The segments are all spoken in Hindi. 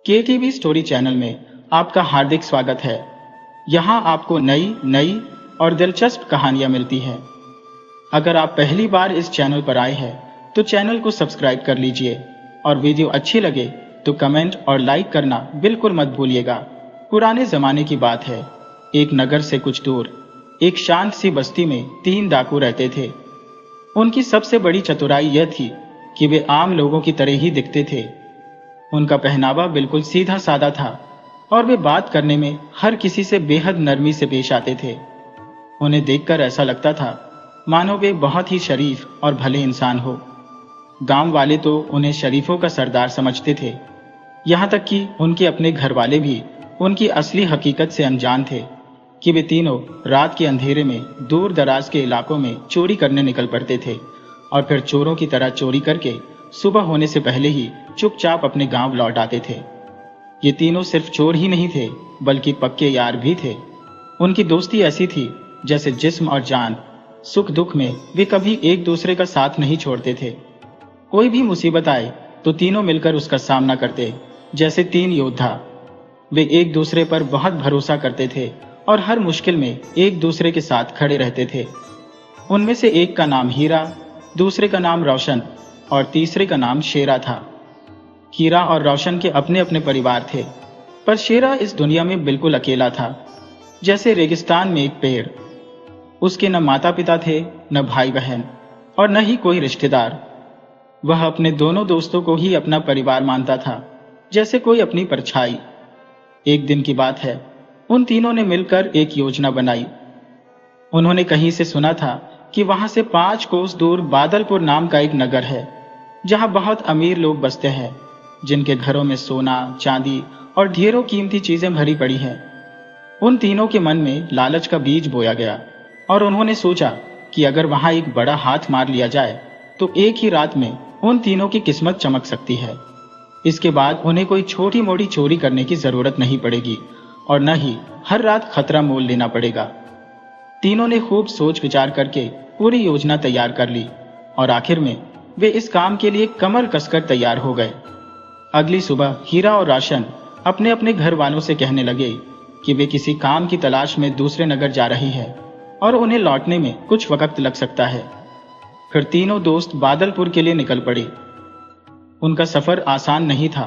केटीवी स्टोरी चैनल में आपका हार्दिक स्वागत है। यहाँ आपको नई नई और दिलचस्प कहानियाँ मिलती हैं। अगर आप पहली बार इस चैनल पर आए हैं तो चैनल को सब्सक्राइब कर लीजिए और वीडियो अच्छी लगे तो कमेंट और लाइक करना बिल्कुल मत भूलिएगा। पुराने जमाने की बात है, एक नगर से कुछ दूर एक शांत सी बस्ती में 3 डाकू रहते थे। उनकी सबसे बड़ी चतुराई यह थी कि वे आम लोगों की तरह ही दिखते थे। उनका पहनावा बिल्कुल सीधा साधा था और वे बात करने में हर किसी से बेहद नरमी से पेश आते थे। उन्हें देखकर ऐसा लगता था मानो वे बहुत ही शरीफ और भले इंसान हो। गांव वाले तो उन्हें शरीफों का सरदार समझते थे, यहाँ तक कि उनके अपने घर वाले भी उनकी असली हकीकत से अनजान थे कि वे तीनों रात के अंधेरे में दूर दराज के इलाकों में चोरी करने निकल पड़ते थे और फिर चोरों की तरह चोरी करके सुबह होने से पहले ही चुपचाप अपने गांव लौट आते थे। ये तीनों सिर्फ चोर ही नहीं थे बल्कि पक्के यार भी थे। उनकी दोस्ती ऐसी थी जैसे जिस्म और जान। सुख दुख में वे कभी एक दूसरे का साथ नहीं छोड़ते थे। कोई भी मुसीबत आए तो तीनों मिलकर उसका सामना करते, जैसे 3 योद्धा। वे एक दूसरे पर बहुत भरोसा करते थे और हर मुश्किल में एक दूसरे के साथ खड़े रहते थे। उनमें से एक का नाम हीरा, दूसरे का नाम रोशन और तीसरे का नाम शेरा था। हीरा और रोशन के अपने अपने परिवार थे, पर शेरा इस दुनिया में बिल्कुल अकेला था, जैसे रेगिस्तान में एक पेड़। उसके न माता पिता थे, न भाई बहन और न ही कोई रिश्तेदार। वह अपने दोनों दोस्तों को ही अपना परिवार मानता था, जैसे कोई अपनी परछाई। एक दिन की बात है, उन तीनों ने मिलकर एक योजना बनाई। उन्होंने कहीं से सुना था कि वहां से 5 कोस दूर बादलपुर नाम का एक नगर है, जहां बहुत अमीर लोग बसते हैं, जिनके घरों में सोना चांदी और ढेरों कीमती चीजें भरी पड़ी हैं। उन तीनों के मन में लालच का बीज बोया गया और उन्होंने सोचा कि अगर वहां एक बड़ा हाथ मार लिया जाए तो एक ही रात में उन तीनों की किस्मत चमक सकती है। इसके बाद उन्हें कोई छोटी मोटी चोरी करने की जरूरत नहीं पड़ेगी और न ही हर रात खतरा मोल लेना पड़ेगा। तीनों ने खूब सोच विचार करके पूरी योजना तैयार कर ली और आखिर में वे इस काम के लिए कमर कसकर तैयार हो गए। अगली सुबह हीरा और रोशन अपने अपने घर वालों से कहने लगे कि वे किसी काम की तलाश में दूसरे नगर जा रही है और उन्हें लौटने में कुछ वक्त लग सकता है। फिर तीनों दोस्त बादलपुर के लिए निकल पड़े। उनका सफर आसान नहीं था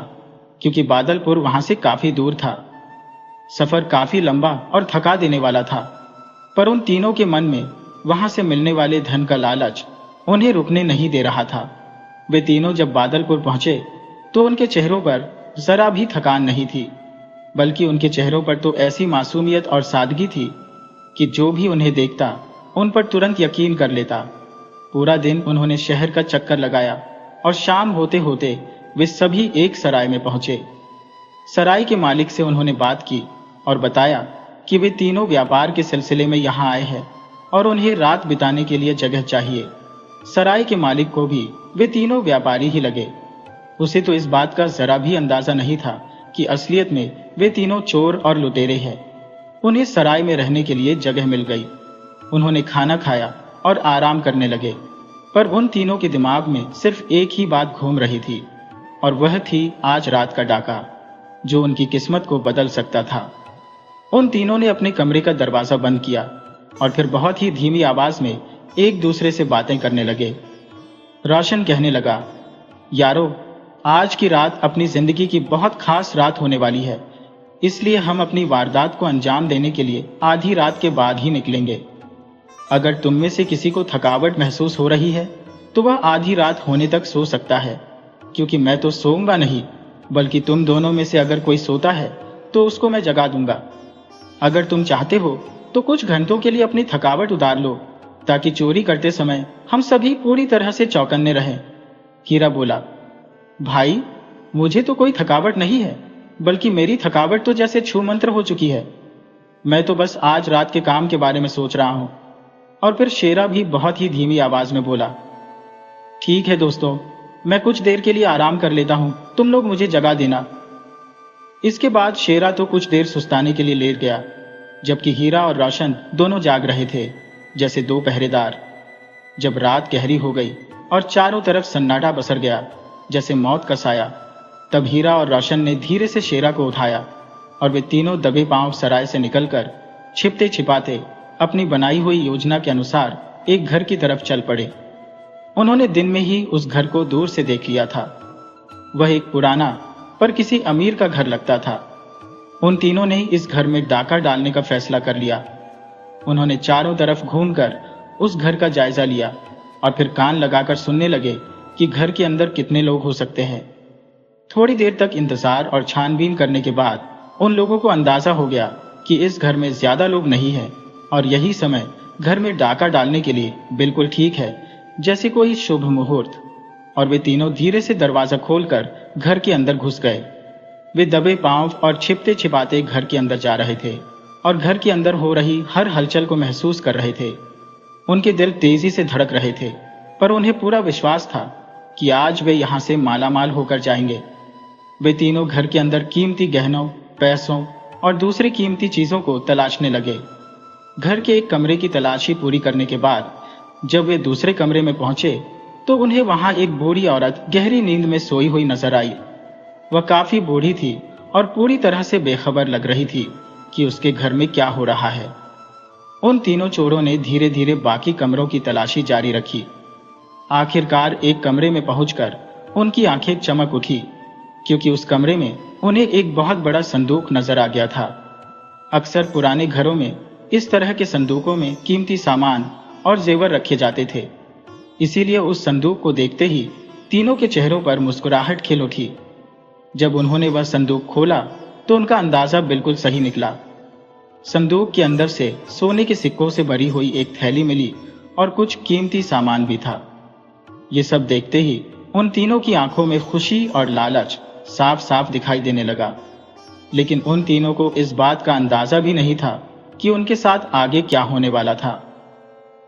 क्योंकि बादलपुर वहां से काफी दूर था। सफर काफी लंबा और थका देने वाला था, पर उन तीनों के मन में वहां से मिलने वाले धन का लालच उन्हें रुकने नहीं दे रहा था। वे तीनों जब बादलपुर पहुंचे तो उनके चेहरों पर जरा भी थकान नहीं थी, बल्कि उनके चेहरों पर तो ऐसी मासूमियत और सादगी थी कि जो भी उन्हें देखता उन पर तुरंत यकीन कर लेता। पूरा दिन उन्होंने शहर का चक्कर लगाया और शाम होते होते वे सभी एक सराय में पहुंचे। सराय के मालिक से उन्होंने बात की और बताया कि वे तीनों व्यापार के सिलसिले में यहाँ आए हैं और उन्हें रात बिताने के लिए जगह चाहिए। सराय के मालिक को भी वे तीनों व्यापारी ही लगे। उसे तो इस बात का जरा भी अंदाजा नहीं था कि असलियत में वे तीनों चोर और लुटेरे हैं। उन्हें सराय में रहने के लिए जगह मिल गई। उन्होंने खाना खाया और आराम करने लगे, पर उन तीनों के दिमाग में सिर्फ एक ही बात घूम रही थी और वह थी आज रात का डाका, जो उनकी किस्मत को बदल सकता था। उन तीनों ने अपने कमरे का दरवाजा बंद किया और फिर बहुत ही धीमी आवाज में एक दूसरे से बातें करने लगे। रोशन कहने लगा, यारो, आज की रात अपनी जिंदगी की बहुत खास रात होने वाली है, इसलिए हम अपनी वारदात को अंजाम देने के लिए आधी रात के बाद ही निकलेंगे। अगर तुम में से किसी को थकावट महसूस हो रही है तो वह आधी रात होने तक सो सकता है, क्योंकि मैं तो सोऊंगा नहीं, बल्कि तुम दोनों में से अगर कोई सोता है तो उसको मैं जगा दूंगा। अगर तुम चाहते हो तो कुछ घंटों के लिए अपनी थकावट उतार लो, ताकि चोरी करते समय हम सभी पूरी तरह से चौकन्ने रहें। हीरा बोला, भाई, मुझे तो कोई थकावट नहीं है, बल्कि मेरी थकावट तो जैसे छू मंत्र हो चुकी है। मैं तो बस आज रात के काम के बारे में सोच रहा हूं। और फिर शेरा भी बहुत ही धीमी आवाज में बोला, ठीक है दोस्तों, मैं कुछ देर के लिए आराम कर लेता हूं, तुम लोग मुझे जगा देना। इसके बाद शेरा तो कुछ देर सुस्ताने के लिए लेट गया, जबकि हीरा और रोशन दोनों जाग रहे थे, जैसे 2 पहरेदार। जब रात गहरी हो गई और चारों तरफ सन्नाटा बसर गया, जैसे मौत का साया, तब हीरा और रोशन ने धीरे से शेरा को उठाया और वे तीनों दबे पांव सराय से निकलकर छिपते छिपाते अपनी बनाई हुई योजना के अनुसार एक घर की तरफ चल पड़े। उन्होंने दिन में ही उस घर को दूर से देख लिया था। वह एक पुराना पर किसी अमीर का घर लगता था। उन तीनों ने इस घर में डाका डालने का फैसला कर लिया। उन्होंने चारों तरफ घूमकर उस घर का जायजा लिया और फिर कान लगाकर सुनने लगे कि घर के अंदर कितने लोग हो सकते हैं। थोड़ी देर तक इंतजार और छानबीन करने के बाद उन लोगों को अंदाजा हो गया कि इस घर में ज्यादा लोग नहीं हैं और यही समय घर में डाका डालने के लिए बिल्कुल ठीक है, जैसे कोई शुभ मुहूर्त। और वे तीनों धीरे से दरवाजा खोलकर घर के अंदर घुस गए। वे दबे पांव और छिपते छिपाते घर के अंदर जा रहे थे और घर के अंदर हो रही हर हलचल को महसूस कर रहे थे। उनके दिल तेजी से धड़क रहे थे, पर उन्हें पूरा विश्वास था कि आज वे यहां से मालामाल होकर जाएंगे। वे तीनों घर के अंदर कीमती गहनों, पैसों और दूसरी कीमती चीजों को तलाशने लगे। घर के एक कमरे की तलाशी पूरी करने के बाद जब वे दूसरे कमरे में पहुंचे तो उन्हें वहां एक बूढ़ी औरत गहरी नींद में सोई हुई नजर आई। वह काफी बूढ़ी थी और पूरी तरह से बेखबर लग रही थी कि उसके घर में क्या हो रहा है। उन तीनों चोरों ने धीरे धीरे बाकी कमरों की तलाशी जारी रखी। आखिरकार एक कमरे में पहुंचकर उनकी आंखें चमक उठी, क्योंकि उस कमरे में उन्हें एक बहुत बड़ा संदूक नजर आ गया था। अक्सर पुराने घरों में इस तरह के संदूकों में कीमती सामान और जेवर रखे जाते थे, इसीलिए उस संदूक को देखते ही तीनों के चेहरों पर मुस्कुराहट खिल उठी। जब उन्होंने वह संदूक खोला तो उनका अंदाजा बिल्कुल सही निकला। संदूक के अंदर से सोने के सिक्कों से भरी हुई एक थैली मिली और कुछ कीमती सामान भी था। ये सब देखते ही उन तीनों की आंखों में खुशी और लालच साफ साफ दिखाई देने लगा। लेकिन उन तीनों को इस बात का अंदाजा भी नहीं था कि उनके साथ आगे क्या होने वाला था।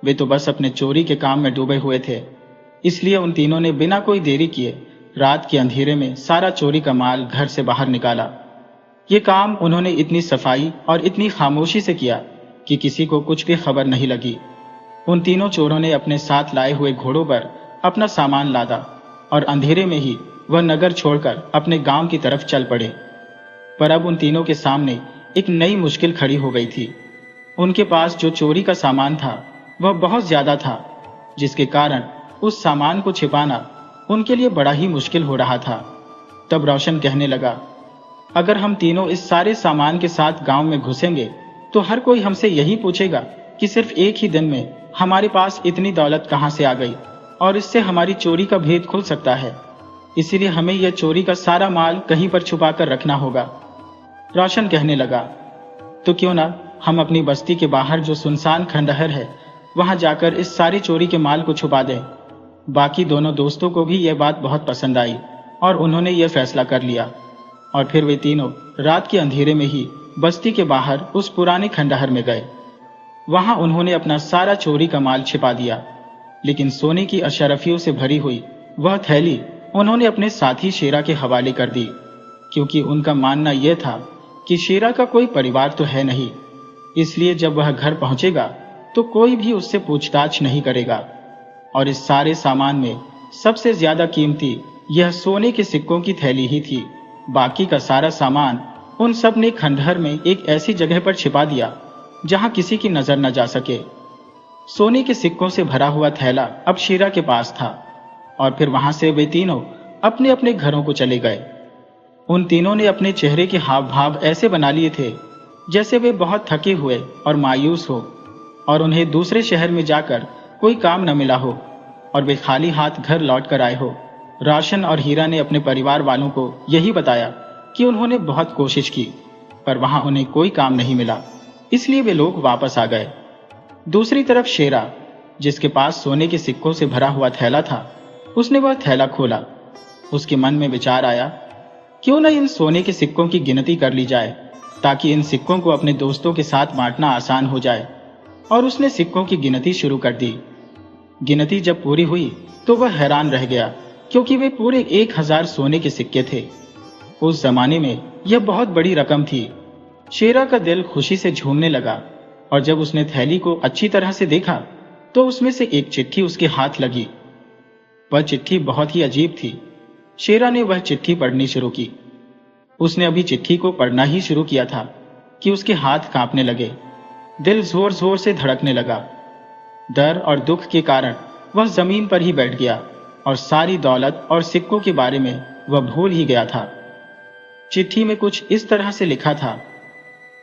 वे तो बस अपने चोरी के काम में डूबे हुए थे, इसलिए उन तीनों ने बिना कोई देरी किए रात के अंधेरे में सारा चोरी का माल घर से बाहर निकाला। ये काम उन्होंने इतनी सफाई और इतनी खामोशी से किया कि किसी को कुछ भी खबर नहीं लगी। उन तीनों चोरों ने अपने साथ लाए हुए घोड़ों पर अपना सामान लादा और अंधेरे में ही वह नगर छोड़कर अपने गांव की तरफ चल पड़े। पर अब उन तीनों के सामने एक नई मुश्किल खड़ी हो गई थी। उनके पास जो चोरी का सामान था वह बहुत ज्यादा था, जिसके कारण उस सामान को छिपाना उनके लिए बड़ा ही मुश्किल हो रहा था। तब रोशन कहने लगा, अगर हम तीनों इस सारे सामान के साथ गांव में घुसेंगे तो हर कोई हमसे यही पूछेगा कि सिर्फ एक ही दिन में हमारे पास इतनी दौलत कहां से आ गई और इससे हमारी चोरी का भेद खुल सकता है। इसीलिए हमें यह चोरी का सारा माल कहीं पर छुपा कर रखना होगा। रोशन कहने लगा, तो क्यों ना हम अपनी बस्ती के बाहर जो सुनसान खंडहर है वहां जाकर इस सारी चोरी के माल को छुपा दें। बाकी दोनों दोस्तों को भी यह बात बहुत पसंद आई और उन्होंने यह फैसला कर लिया। और फिर वे तीनों रात के अंधेरे में ही बस्ती के बाहर उस पुराने खंडहर में गए। वहां उन्होंने अपना सारा चोरी का माल छिपा दिया, लेकिन सोने की अशरफियों से भरी हुई वह थैली उन्होंने अपने साथी शेरा के हवाले कर दी, क्योंकि उनका मानना यह था कि शेरा का कोई परिवार तो है नहीं, इसलिए जब वह घर पहुंचेगा तो कोई भी उससे पूछताछ नहीं करेगा। और इस सारे सामान में सबसे ज्यादा कीमती यह सोने के सिक्कों की थैली ही थी। बाकी का सारा सामान उन सब ने खंडहर में एक ऐसी जगह पर छिपा दिया जहां किसी की नजर न जा सके। सोने के सिक्कों से भरा हुआ थैला अब शेरा के पास था और फिर वहां से वे तीनों अपने अपने घरों को चले गए। उन तीनों ने अपने चेहरे के हाव भाव ऐसे बना लिए थे जैसे वे बहुत थके हुए और मायूस हो और उन्हें दूसरे शहर में जाकर कोई काम न मिला हो और वे खाली हाथ घर लौट कर आए हो। रोशन और हीरा ने अपने परिवार वालों को यही बताया कि उन्होंने बहुत कोशिश की पर वहां उन्हें कोई काम नहीं मिला, इसलिए वे लोग वापस आ गए। दूसरी तरफ शेरा, जिसके पास सोने के सिक्कों से भरा हुआ थैला था, उसने वह थैला खोला। उसके मन में विचार आया, क्यों न इन सोने के सिक्कों की गिनती कर ली जाए ताकि इन सिक्कों को अपने दोस्तों के साथ बांटना आसान हो जाए। और उसने सिक्कों की गिनती शुरू कर दी। गिनती जब पूरी हुई तो वह हैरान रह गया, क्योंकि वे पूरे 1000 सोने के सिक्के थे। उस जमाने में यह बहुत बड़ी रकम थी। शेरा का दिल खुशी से झूमने लगा और जब उसने थैली को अच्छी तरह से देखा तो उसमें से एक चिट्ठी उसके हाथ लगी। वह चिट्ठी बहुत ही अजीब थी। शेरा ने वह चिट्ठी पढ़नी शुरू की। उसने अभी चिट्ठी को पढ़ना ही शुरू किया था कि उसके हाथ कांपने लगे, दिल जोर जोर से धड़कने लगा। डर और दुख के कारण वह जमीन पर ही बैठ गया और सारी दौलत और सिक्कों के बारे में वह भूल ही गया था। चिट्ठी में कुछ इस तरह से लिखा था,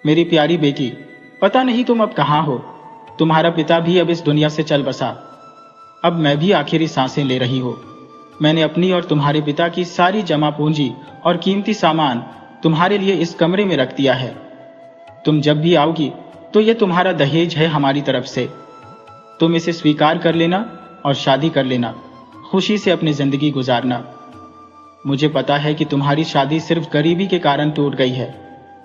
मेरी प्यारी बेटी, पता नहीं तुम अब कहाँ हो। तुम्हारा पिता भी अब इस दुनिया से चल बसा। अब मैं भी आखिरी सांसें ले रही हूँ। मैंने अपनी और तुम्हारे पिता की सारी जमा पूंजी और कीमती सामान तुम्हारे लिए इस कमरे में रख दिया है। तुम जब भी आओगी तो यह तुम्हारा दहेज है हमारी तरफ से। तुम इसे स्वीकार कर लेना और शादी कर लेना, खुशी से अपनी जिंदगी गुजारना। मुझे पता है कि तुम्हारी शादी सिर्फ गरीबी के कारण टूट गई है।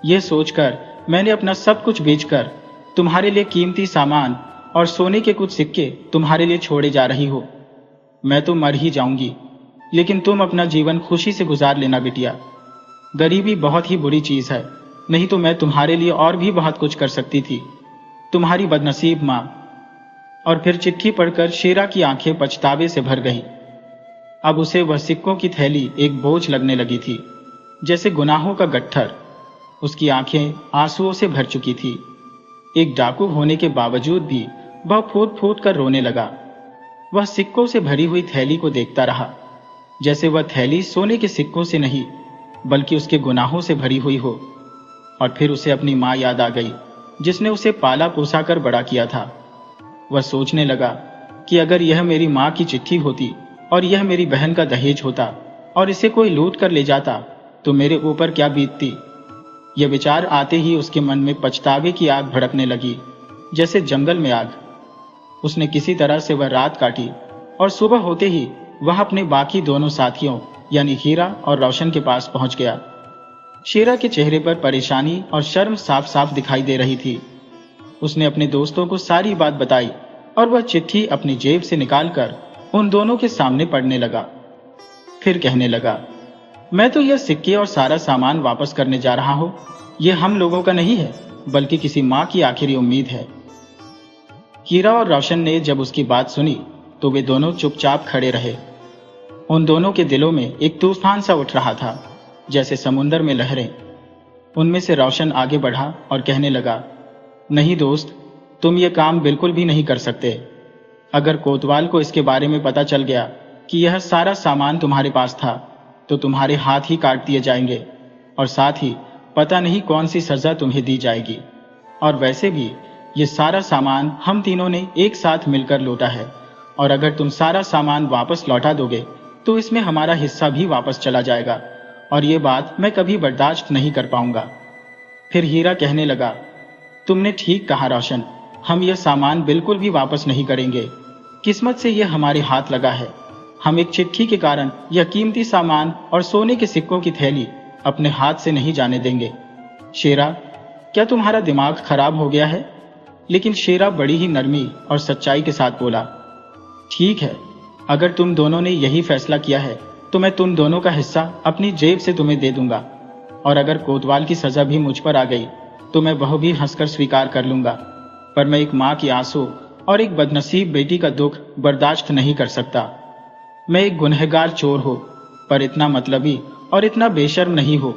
यह सोचकर मैंने अपना सब कुछ बेचकर तुम्हारे लिए कीमती सामान और सोने के कुछ सिक्के तुम्हारे लिए छोड़े जा रही हो। मैं तो मर ही जाऊंगी, लेकिन तुम अपना जीवन खुशी से गुजार लेना बिटिया। गरीबी बहुत ही बुरी चीज है, नहीं तो मैं तुम्हारे लिए और भी बहुत कुछ कर सकती थी। तुम्हारी बदनसीब माँ। और फिर चिट्ठी पढ़कर शेरा की आंखें पछतावे से भर गईं। अब उसे वह सिक्कों की थैली एक बोझ लगने लगी थी, जैसे गुनाहों का गट्ठर। उसकी आंखें आंसुओं से भर चुकी थी। एक डाकू होने के बावजूद भी वह फूट फूट कर रोने लगा। वह सिक्कों से भरी हुई थैली को देखता रहा, जैसे वह थैली सोने के सिक्कों से नहीं बल्कि उसके गुनाहों से भरी हुई हो। और फिर उसे अपनी माँ याद आ गई, जिसने उसे पाला पोसा कर बड़ा किया था। वह सोचने लगा कि अगर यह मेरी माँ की चिट्ठी होती और यह मेरी बहन का दहेज होता और इसे कोई लूट कर ले जाता तो मेरे ऊपर क्या बीतती। यह विचार आते ही उसके मन में पछतावे की आग भड़कने लगी, जैसे जंगल में आग। उसने किसी तरह से वह रात काटी और सुबह होते ही वह अपने बाकी दोनों साथियों यानी हीरा और रोशन के पास पहुंच गया। शेरा के चेहरे पर परेशानी और शर्म साफ साफ दिखाई दे रही थी। उसने अपने दोस्तों को सारी बात बताई और वह चिट्ठी अपनी जेब से निकालकर उन दोनों के सामने पढ़ने लगा। फिर कहने लगा, मैं तो यह सिक्के और सारा सामान वापस करने जा रहा हूं। यह हम लोगों का नहीं है, बल्कि किसी माँ की आखिरी उम्मीद है। हीरा और रोशन ने जब उसकी बात सुनी तो वे दोनों चुपचाप खड़े रहे। उन दोनों के दिलों में एक तूफान सा उठ रहा था, जैसे समुंदर में लहरें। उनमें से रोशन आगे बढ़ा और कहने लगा, नहीं दोस्त, तुम ये काम बिल्कुल भी नहीं कर सकते। अगर कोतवाल को इसके बारे में पता चल गया कि यह सारा सामान तुम्हारे पास था तो तुम्हारे हाथ ही काट दिए जाएंगे और साथ ही पता नहीं कौन सी सजा तुम्हें दी जाएगी। और वैसे भी ये सारा सामान हम तीनों ने एक साथ मिलकर लूटा है, और अगर तुम सारा सामान वापस लौटा दोगे तो इसमें हमारा हिस्सा भी वापस चला जाएगा, और ये बात मैं कभी बर्दाश्त नहीं कर पाऊंगा। फिर हीरा कहने लगा, तुमने ठीक कहा रोशन, हम यह सामान बिल्कुल भी वापस नहीं करेंगे। किस्मत से यह हमारे हाथ लगा है। हम एक चिट्ठी के कारण यह कीमती सामान और सोने के सिक्कों की थैली अपने हाथ से नहीं जाने देंगे। शेरा, क्या तुम्हारा दिमाग खराब हो गया है? लेकिन शेरा बड़ी ही नरमी और सच्चाई के साथ बोला, ठीक है, अगर तुम दोनों ने यही फैसला किया है तो मैं तुम दोनों का हिस्सा अपनी जेब से तुम्हें दे दूंगा, और अगर कोतवाल की सजा भी मुझ पर आ गई तो मैं वह भी हंसकर स्वीकार कर लूंगा। पर मैं एक माँ की आंसू और एक बदनसीब बेटी का दुख बर्दाश्त नहीं कर सकता। मैं एक गुनहगार चोर हूं, पर इतना मतलबी और इतना बेशर्म नहीं हो।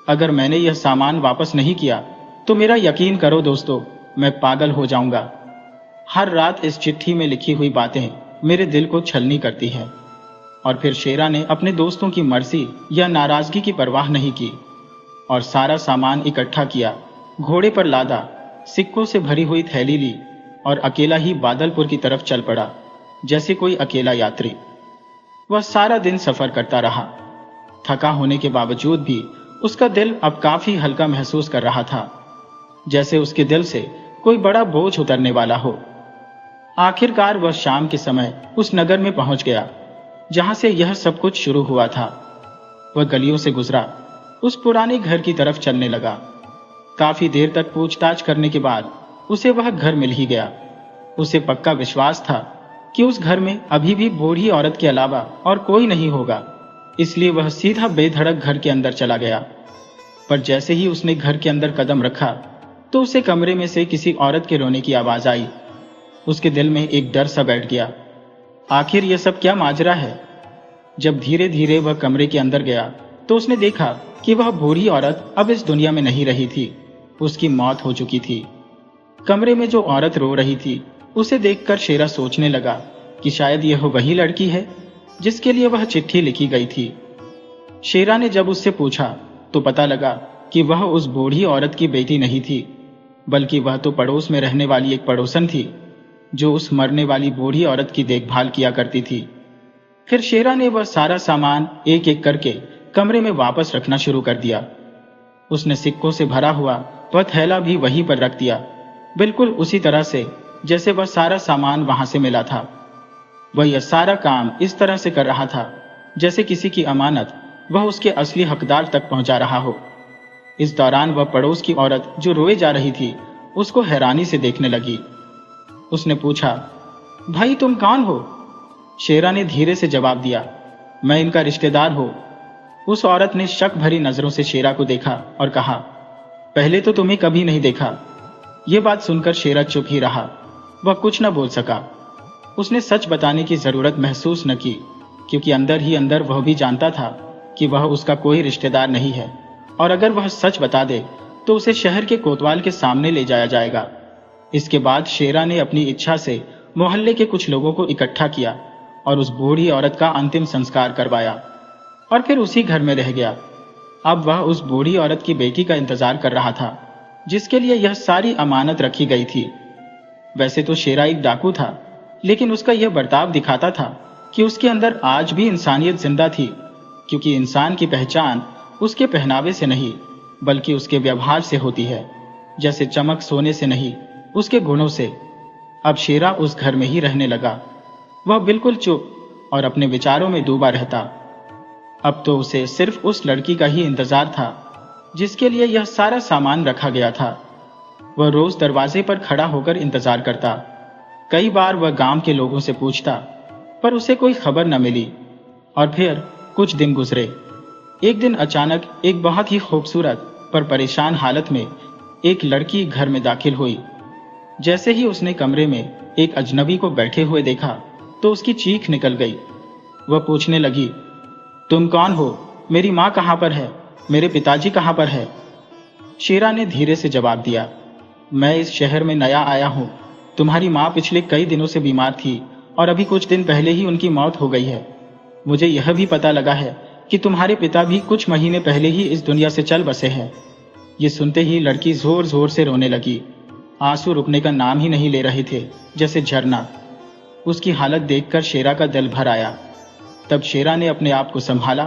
अगर मैंने यह सामान वापस नहीं किया तो मेरा यकीन करो दोस्तों, मैं पागल हो जाऊंगा। हर रात इस चिट्ठी में लिखी हुई बातें मेरे दिल को छलनी करती हैं। और फिर शेरा ने अपने दोस्तों की मर्जी या नाराजगी की परवाह नहीं की और सारा सामान इकट्ठा किया, घोड़े पर लादा, सिक्कों से भरी हुई थैली ली और अकेला ही बादलपुर की तरफ चल पड़ा, जैसे कोई अकेला यात्री। वह सारा दिन सफर करता रहा। थका होने के बावजूद भी उसका दिल अब काफी हल्का महसूस कर रहा था, जैसे उसके दिल से कोई बड़ा बोझ उतरने वाला हो। आखिरकार वह शाम के समय उस नगर में पहुंच गया जहां से यह सब कुछ शुरू हुआ था। वह गलियों से गुजरा, उस पुराने घर की तरफ चलने लगा। काफी देर तक पूछताछ करने के बाद उसे वह घर मिल ही गया। उसे पक्का विश्वास था कि उस घर में अभी भी बूढ़ी औरत के अलावा और कोई नहीं होगा, इसलिए वह सीधा बेधड़क घर के अंदर चला गया। पर जैसे ही उसने घर के अंदर कदम रखा तो उसे कमरे में से किसी औरत के रोने की आवाज आई। उसके दिल में एक डर सा बैठ गया। आखिर यह सब क्या माजरा है? जब धीरे धीरे वह कमरे के अंदर गया तो उसने देखा कि वह बूढ़ी औरत अब इस दुनिया में नहीं रही थी। उसकी मौत हो चुकी थी। कमरे में जो औरत रो रही थी उसे देखकर शेरा सोचने लगा कि शायद यह वही लड़की है जिसके लिए वह चिट्ठी लिखी गई थी। शेरा ने जब उससे पूछा तो पता लगा कि वह उस बूढ़ी औरत की बेटी नहीं थी, बल्कि वह तो पड़ोस में रहने वाली एक पड़ोसन थी जो उस मरने वाली बूढ़ी औरत की देखभाल किया करती थी। फिर शेरा ने वह सारा सामान एक एक करके कमरे में वापस रखना शुरू कर दिया। उसने सिक्कों से भरा हुआ वह थैला भी वहीं पर रख दिया, बिल्कुल उसी तरह से जैसे वह सारा सामान वहां से मिला था। वह यह सारा काम इस तरह से कर रहा था जैसे किसी की अमानत वह उसके असली हकदार तक पहुंचा रहा हो। इस दौरान वह पड़ोस की औरत जो रोए जा रही थी उसको हैरानी से देखने लगी। उसने पूछा, भाई तुम कौन हो? शेरा ने धीरे से जवाब दिया, मैं इनका रिश्तेदार हूं। उस औरत ने शक भरी नजरों से शेरा को देखा और कहा, पहले तो तुम्हें कभी नहीं देखा। यह बात सुनकर शेरा चुप ही रहा। वह कुछ न बोल सका। उसने सच बताने की जरूरत महसूस न की, क्योंकि अंदर ही अंदर वह भी जानता था कि वह उसका कोई रिश्तेदार नहीं है, और अगर वह सच बता दे तो उसे शहर के कोतवाल के सामने ले जाया जाएगा। इसके बाद शेरा ने अपनी इच्छा से मोहल्ले के कुछ लोगों को इकट्ठा किया और उस बूढ़ी औरत का अंतिम संस्कार करवाया और फिर उसी घर में रह गया। अब वह उस बूढ़ी औरत की बेटी का इंतजार कर रहा था जिसके लिए यह सारी अमानत रखी गई थी। वैसे तो शेरा एक डाकू था, लेकिन उसका यह बर्ताव दिखाता था कि उसके अंदर आज भी इंसानियत जिंदा थी, क्योंकि इंसान की पहचान उसके पहनावे से नहीं बल्कि उसके व्यवहार से होती है। जैसे चमक सोने से नहीं, उसके गुणों से। अब शेरा उस घर में ही रहने लगा। वह बिल्कुल चुप और अपने विचारों में डूबा रहता। अब तो उसे सिर्फ उस लड़की का ही इंतजार था जिसके लिए यह सारा सामान रखा गया था। वह रोज दरवाजे पर खड़ा होकर इंतजार करता। कई बार वह गांव के लोगों से पूछता, पर उसे कोई खबर न मिली। और फिर कुछ दिन गुजरे। एक दिन अचानक एक बहुत ही खूबसूरत पर परेशान हालत में एक लड़की घर में दाखिल हुई। जैसे ही उसने कमरे में एक अजनबी को बैठे हुए देखा तो उसकी चीख निकल गई। वह पूछने लगी, तुम कौन हो? मेरी माँ कहाँ पर है? मेरे पिताजी कहाँ पर है? शेरा ने धीरे से जवाब दिया, मैं इस शहर में नया आया हूँ। तुम्हारी माँ पिछले कई दिनों से बीमार थी और अभी कुछ दिन पहले ही उनकी मौत हो गई है। मुझे यह भी पता लगा है कि तुम्हारे पिता भी कुछ महीने पहले ही इस दुनिया से चल बसे हैं। ये सुनते ही लड़की जोर जोर से रोने लगी। आंसू रुकने का नाम ही नहीं ले रहे थे, जैसे झरना। उसकी हालत देखकर शेरा का दिल भर आया। तब शेरा ने अपने आप को संभाला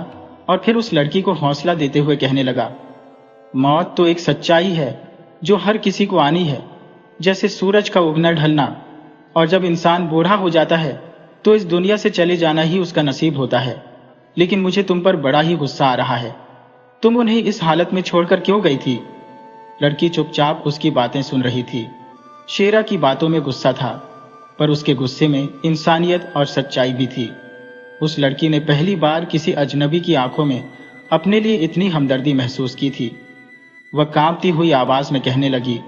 और फिर उस लड़की को हौसला देते हुए कहने लगा, मौत तो एक सच्चाई है जो हर किसी को आनी है, जैसे सूरज का उगना ढलना। और जब इंसान बूढ़ा हो जाता है तो इस दुनिया से चले जाना ही उसका नसीब होता है। लेकिन मुझे तुम पर बड़ा ही गुस्सा आ रहा है। तुम उन्हें इस हालत में छोड़कर क्यों गई थी? लड़की चुपचाप उसकी बातें सुन रही थी। शेरा की बातों में गुस्सा था, पर उसके गुस्से में इंसानियत और सच्चाई भी थी। उस लड़की ने पहली बार किसी अजनबी की आंखों में अपने लिए इतनी हमदर्दी महसूस की थी। वह कांपती हुई आवाज में कहने लगी,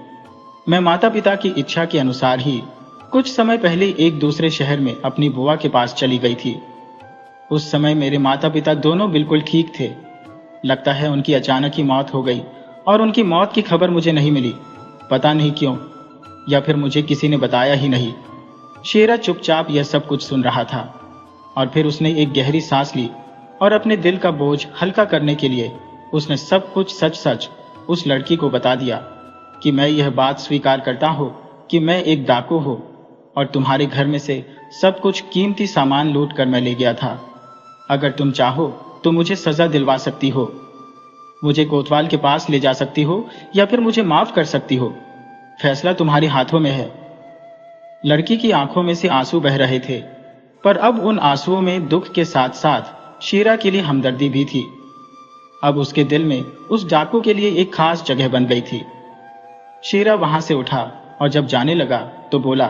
मैं माता पिता की इच्छा के अनुसार ही कुछ समय पहले एक दूसरे शहर में अपनी बुआ के पास चली गई थी। उस समय मेरे माता पिता दोनों बिल्कुल ठीक थे। लगता है उनकी अचानक ही मौत हो गई और उनकी मौत की खबर मुझे नहीं मिली। पता नहीं क्यों, या फिर मुझे किसी ने बताया ही नहीं। शेरा चुपचाप यह सब कुछ सुन रहा था और फिर उसने एक गहरी सांस ली और अपने दिल का बोझ हल्का करने के लिए उसने सब कुछ सच सच उस लड़की को बता दिया कि मैं यह बात स्वीकार करता हूँ कि मैं एक डाकू हूँ और तुम्हारे घर में से सब कुछ कीमती सामान लूट कर मैं ले गया था। अगर तुम चाहो तो मुझे सजा दिलवा सकती हो, मुझे कोतवाल के पास ले जा सकती हो या फिर मुझे माफ कर सकती हो। फैसला तुम्हारे हाथों में है। लड़की की आंखों में से आंसू बह रहे थे, पर अब उन आंसुओं में दुख के साथ साथ शेरा के लिए हमदर्दी भी थी। अब उसके दिल में उस डाकू के लिए एक खास जगह बन गई थी। शेरा वहां से उठा और जब जाने लगा तो बोला,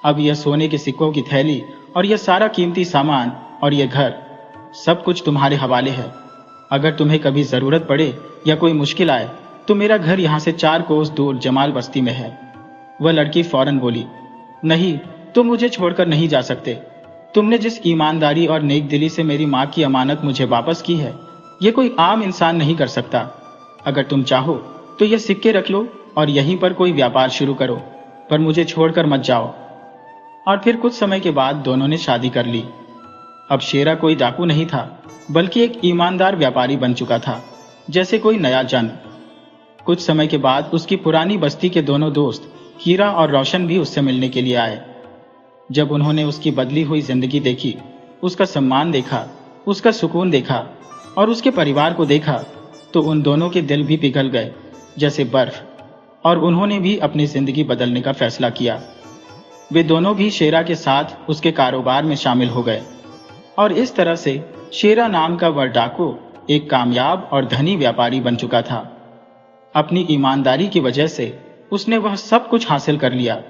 अब यह सोने के सिक्कों की थैली और यह सारा कीमती सामान और यह घर सब कुछ तुम्हारे हवाले है। अगर तुम्हें कभी जरूरत पड़े या कोई मुश्किल आए तो मेरा घर यहाँ से 4 कोस दूर जमाल बस्ती में है। वह लड़की फौरन बोली, नहीं, तुम मुझे छोड़कर नहीं जा सकते। तुमने जिस ईमानदारी और नेक दिली से मेरी माँ की अमानत मुझे वापस की है, ये कोई आम इंसान नहीं कर सकता। अगर तुम चाहो तो ये सिक्के रख लो और यहीं पर कोई व्यापार शुरू करो, पर मुझे छोड़कर मत जाओ। और फिर कुछ समय के बाद दोनों ने शादी कर ली। अब शेरा कोई डाकू नहीं था, बल्कि एक ईमानदार व्यापारी बन चुका था, जैसे कोई नया जन्म। कुछ समय के बाद उसकी पुरानी बस्ती के दोनों दोस्त हीरा और रोशन भी उससे मिलने के लिए आए। जब उन्होंने उसकी बदली हुई जिंदगी देखी, उसका सम्मान देखा, उसका सुकून देखा और उसके परिवार को देखा, तो उन दोनों के दिल भी पिघल गए जैसे बर्फ, और उन्होंने भी अपनी जिंदगी बदलने का फैसला किया। वे दोनों भी शेरा के साथ उसके कारोबार में शामिल हो गए और इस तरह से शेरा नाम का वह डाकू एक कामयाब और धनी व्यापारी बन चुका था। अपनी ईमानदारी की वजह से उसने वह सब कुछ हासिल कर लिया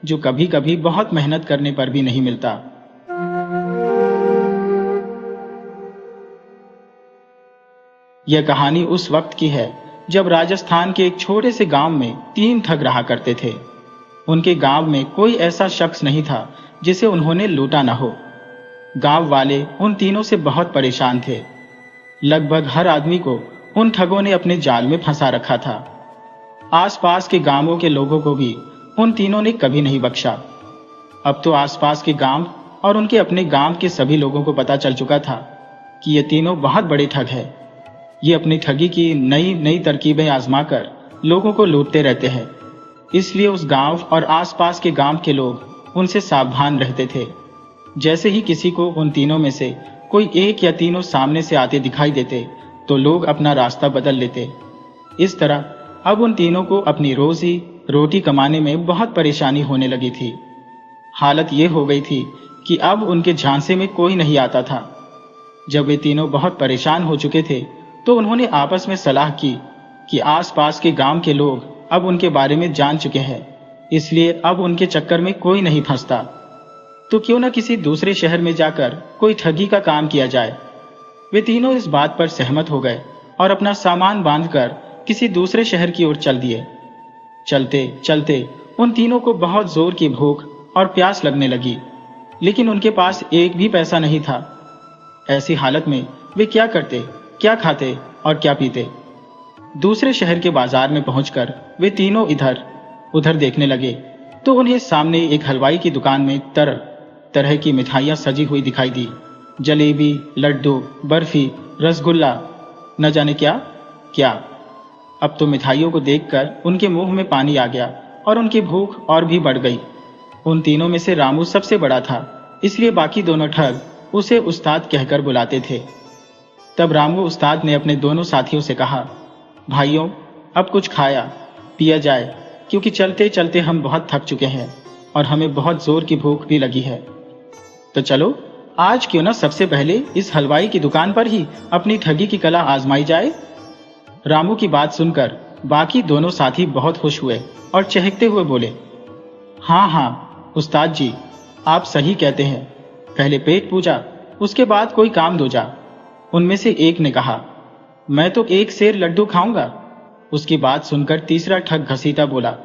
जो कभी कभी बहुत मेहनत करने पर भी नहीं मिलता। यह कहानी उस वक्त की है जब राजस्थान के एक छोटे से गांव में 3 ठग रहा करते थे। उनके गांव में कोई ऐसा शख्स नहीं था जिसे उन्होंने लूटा न हो। गांव वाले उन तीनों से बहुत परेशान थे। लगभग हर आदमी को उन ठगों ने अपने जाल में फंसा रखा था। आसपास के गांवों के लोगों को भी उन तीनों ने कभी नहीं बख्शा। अब तो आसपास के गांव और उनके अपने गांव के सभी लोगों को पता चल चुका था कि ये तीनों बहुत बड़े ठग हैं। ये अपनी ठगी की नई नई तरकीबें आजमाकर लोगों को लूटते रहते हैं। इसलिए उस गांव और आसपास के गांव के लोग उनसे सावधान रहते थे। जैसे ही किसी को उन तीनों में से कोई एक या तीनों सामने से आते दिखाई देते तो लोग अपना रास्ता बदल लेते। इस तरह अब उन तीनों को अपनी रोजी रोटी कमाने में बहुत परेशानी होने लगी थी। हालत ये हो गई थी कि अब उनके झांसे में कोई नहीं आता था। जब वे तीनों बहुत परेशान हो चुके थे तो उन्होंने आपस में सलाह की कि आसपास के गांव के लोग अब उनके बारे में जान चुके हैं, इसलिए अब उनके चक्कर में कोई नहीं फंसता। तो क्यों न किसी दूसरे शहर में जाकर कोई ठगी का काम किया जाए। वे तीनों इस बात पर सहमत हो गए और अपना सामान बांधकर किसी दूसरे शहर की ओर चल दिए। चलते चलते उन तीनों को बहुत जोर की भूख और प्यास लगने लगी, लेकिन उनके पास एक भी पैसा नहीं था। ऐसी हालत में वे क्या करते, क्या खाते और क्या पीते। दूसरे शहर के बाजार में पहुंचकर वे तीनों इधर उधर देखने लगे तो उन्हें सामने एक हलवाई की दुकान में तरह तरह की मिठाइयां सजी हुई दिखाई दी। जलेबी, लड्डू, बर्फी, रसगुल्ला, न जाने क्या क्या। अब तो मिठाइयों को देखकर उनके मुंह में पानी आ गया और उनकी भूख और भी बढ़ गई। उन तीनों में से रामू सबसे बड़ा था, इसलिए बाकी दोनों ठग उसे उस्ताद कहकर बुलाते थे। तब रामू उस्ताद ने अपने दोनों साथियों से कहा, भाइयों, अब कुछ खाया पिया जाए, क्योंकि चलते चलते हम बहुत थक चुके हैं और हमें बहुत जोर की भूख भी लगी है। तो चलो आज क्यों ना सबसे पहले इस हलवाई की दुकान पर ही अपनी ठगी की कला आजमाई जाए। रामू की बात सुनकर बाकी दोनों साथी बहुत खुश हुए और चहकते हुए बोले, हाँ हाँ उस्ताद जी, आप सही कहते हैं, पहले पेट पूजा उसके बाद कोई काम दूजा। उनमें से एक ने कहा, मैं तो एक सेर लड्डू खाऊंगा। उसकी बात सुनकर तीसरा ठग घसीटा बोला,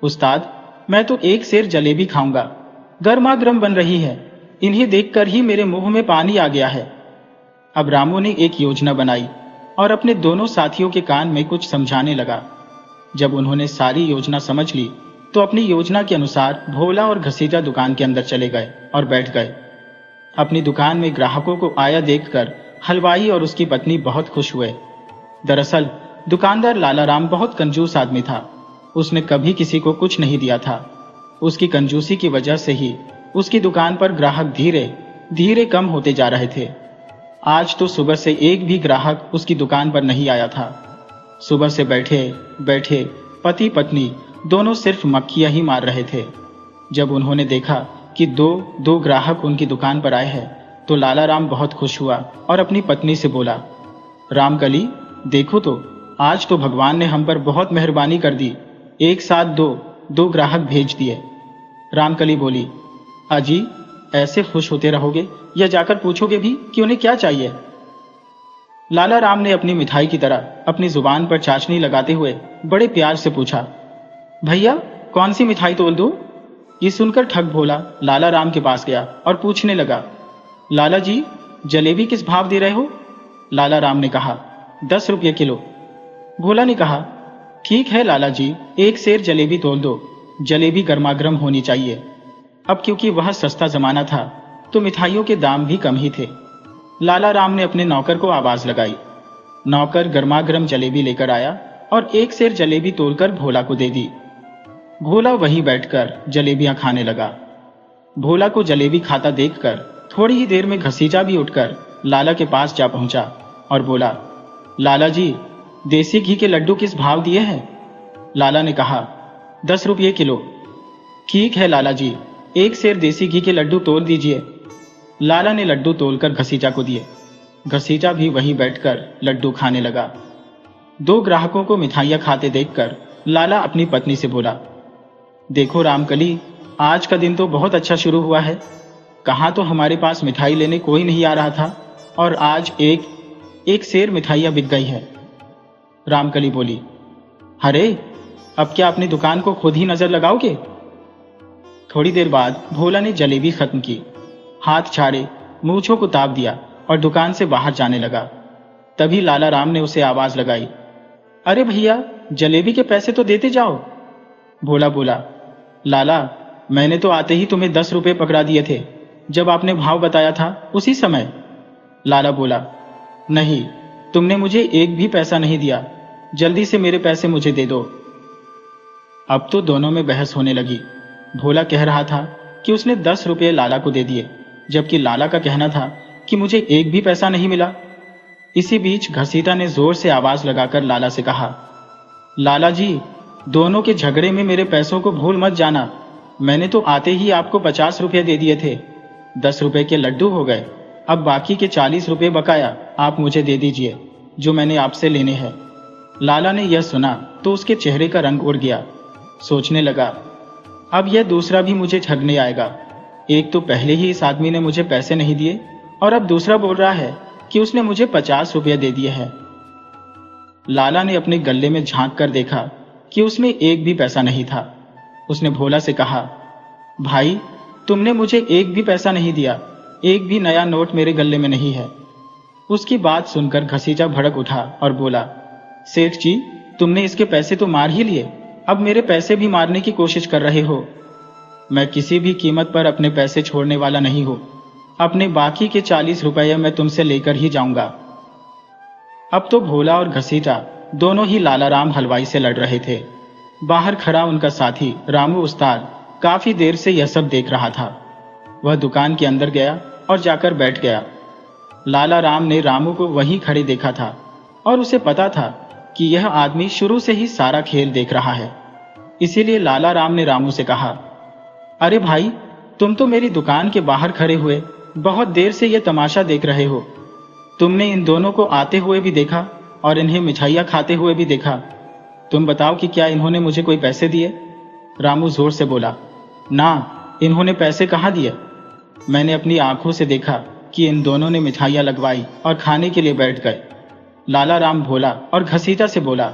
उस्ताद मैं तो एक सेर जलेबी खाऊंगा, गर्मा गर्म बन रही है, इन्हें देखकर ही मेरे मुंह में पानी आ गया है। अब रामू ने एक योजना बनाई और अपने दोनों साथियों के कान में कुछ समझाने लगा। जब उन्होंने सारी योजना समझ ली तो अपनी योजना के अनुसार भोला और घसीटा दुकान के अंदर चले गए और बैठ गए। अपनी दुकान में ग्राहकों को आया देखकर हलवाई और उसकी पत्नी बहुत खुश हुए। दरअसल दुकानदार लाला राम बहुत कंजूस आदमी था। उसने कभी किसी को कुछ नहीं दिया था। उसकी कंजूसी की वजह से ही उसकी दुकान पर ग्राहक धीरे धीरे कम होते जा रहे थे। आज तो सुबह से एक भी ग्राहक उसकी दुकान पर नहीं आया था। सुबह से बैठे बैठे पति पत्नी दोनों सिर्फ मक्खियां ही मार रहे थे। जब उन्होंने देखा कि दो ग्राहक उनकी दुकान पर आए हैं तो लाला राम बहुत खुश हुआ और अपनी पत्नी से बोला, रामकली देखो तो, आज तो भगवान ने हम पर बहुत मेहरबानी कर दी, एक साथ दो ग्राहक भेज दिए। रामकली बोली, अजी ऐसे खुश होते रहोगे या जाकर पूछोगे भी कि उन्हें क्या चाहिए। लाला राम ने अपनी मिठाई की तरह अपनी जुबान पर चाशनी लगाते हुए बड़े प्यार से पूछा, भैया कौन सी मिठाई तोल दूं? ये सुनकर ठग भोला लाला राम के पास गया और पूछने लगा, लाला जी, जलेबी किस भाव दे रहे हो? लाला राम ने कहा, 10 रुपये किलो। भोला ने कहा, ठीक है लाला जी, 1 सेर जलेबी तोल दो। जलेबी गर्मा गर्म होनी चाहिए। अब क्योंकि वह सस्ता जमाना था तो मिठाइयों के दाम भी कम ही थे। लाला राम ने अपने नौकर को आवाज लगाई। नौकर गर्मा गर्म जलेबी लेकर आया और 1 सेर जलेबी तोलकर भोला को दे दी। भोला वहीं बैठकर जलेबियां खाने लगा। भोला को जलेबी खाता देखकर थोड़ी ही देर में घसीटा भी उठकर लाला के पास जा पहुंचा और बोला, लाला जी, देसी घी के लड्डू किस भाव दिए हैं? लाला ने कहा, 10 रुपये किलो। ठीक है लाला जी, 1 सेर देसी घी के लड्डू तोल दीजिए। लाला ने लड्डू तोलकर घसीटा को दिए। घसीटा भी वहीं बैठकर लड्डू खाने लगा। 2 ग्राहकों को मिठाइयां खाते देखकर लाला अपनी पत्नी से बोला, देखो रामकली, आज का दिन तो बहुत अच्छा शुरू हुआ है। कहाँ तो हमारे पास मिठाई लेने कोई नहीं आ रहा था और आज एक सेर मिठाइयां बिक गई है। रामकली बोली, अरे अब क्या अपनी दुकान को खुद ही नजर लगाओगे? थोड़ी देर बाद भोला ने जलेबी खत्म की, हाथ छाड़े, मूंछों को ताप दिया और दुकान से बाहर जाने लगा। तभी लाला राम ने उसे आवाज लगाई, अरे भैया, जलेबी के पैसे तो देते जाओ। भोला बोला, लाला, मैंने तो आते ही तुम्हें 10 रुपये पकड़ा दिए थे, जब आपने भाव बताया था उसी समय। लाला बोला, नहीं, तुमने मुझे एक भी पैसा नहीं दिया। जल्दी से मेरे पैसे मुझे दे दो। अब तो दोनों में बहस होने लगी। भोला कह रहा था कि उसने 10 रुपये लाला को दे दिए, जबकि लाला का कहना था कि मुझे एक भी पैसा नहीं मिला। इसी बीच घसीटा ने जोर से आवाज लगाकर लाला से कहा, लाला जी, दोनों के झगड़े में मेरे पैसों को भूल मत जाना। मैंने तो आते ही आपको 50 रुपये दे दिए थे। 10 रुपये के लड्डू हो गए। अब बाकी के 40 रुपये बकाया आप मुझे दे दीजिए, जो मैंने आपसे लेने हैं। लाला ने यह सुना तो उसके चेहरे का रंग उड़ गया। सोचने लगा, अब यह दूसरा भी मुझे ठगने आएगा। एक तो पहले ही इस आदमी ने मुझे पैसे नहीं दिए और अब दूसरा बोल रहा है कि उसने मुझे 50 रुपये दे दिए हैं। लाला ने अपने गले में झांक कर देखा कि उसमें एक भी पैसा नहीं था। उसने भोला से कहा, भाई, तुमने मुझे एक भी पैसा नहीं दिया। एक भी नया नोट मेरे गले में नहीं है। उसकी बात सुनकर घसीटा भड़क उठा और बोला, सेठ जी, तुमने इसके पैसे तो मार ही लिए, अब मेरे पैसे भी मारने की कोशिश कर रहे हो। मैं किसी भी कीमत पर अपने पैसे छोड़ने वाला नहीं हूं। अपने बाकी के 40 रुपये मैं तुमसे लेकर ही जाऊंगा। अब तो भोला और घसीटा दोनों ही लाला राम हलवाई से लड़ रहे थे। बाहर खड़ा उनका साथी रामू उस्ताद काफी देर से यह सब देख रहा था। वह दुकान के अंदर गया और जाकर बैठ गया। लाला राम ने रामू को वहीं खड़े देखा था और उसे पता था कि यह आदमी शुरू से ही सारा खेल देख रहा है। इसीलिए लाला राम ने रामू से कहा, अरे भाई, तुम तो मेरी दुकान के बाहर खड़े हुए बहुत देर से यह तमाशा देख रहे हो। तुमने इन दोनों को आते हुए भी देखा और इन्हें मिठाइयाँ खाते हुए भी देखा। तुम बताओ कि क्या इन्होंने मुझे कोई पैसे दिए? रामू जोर से बोला, ना, इन्होंने पैसे कहाँ दिए। मैंने अपनी आंखों से देखा कि इन दोनों ने मिठाइयाँ लगवाई और खाने के लिए बैठ गए। लाला राम भोला और घसीटा से बोला,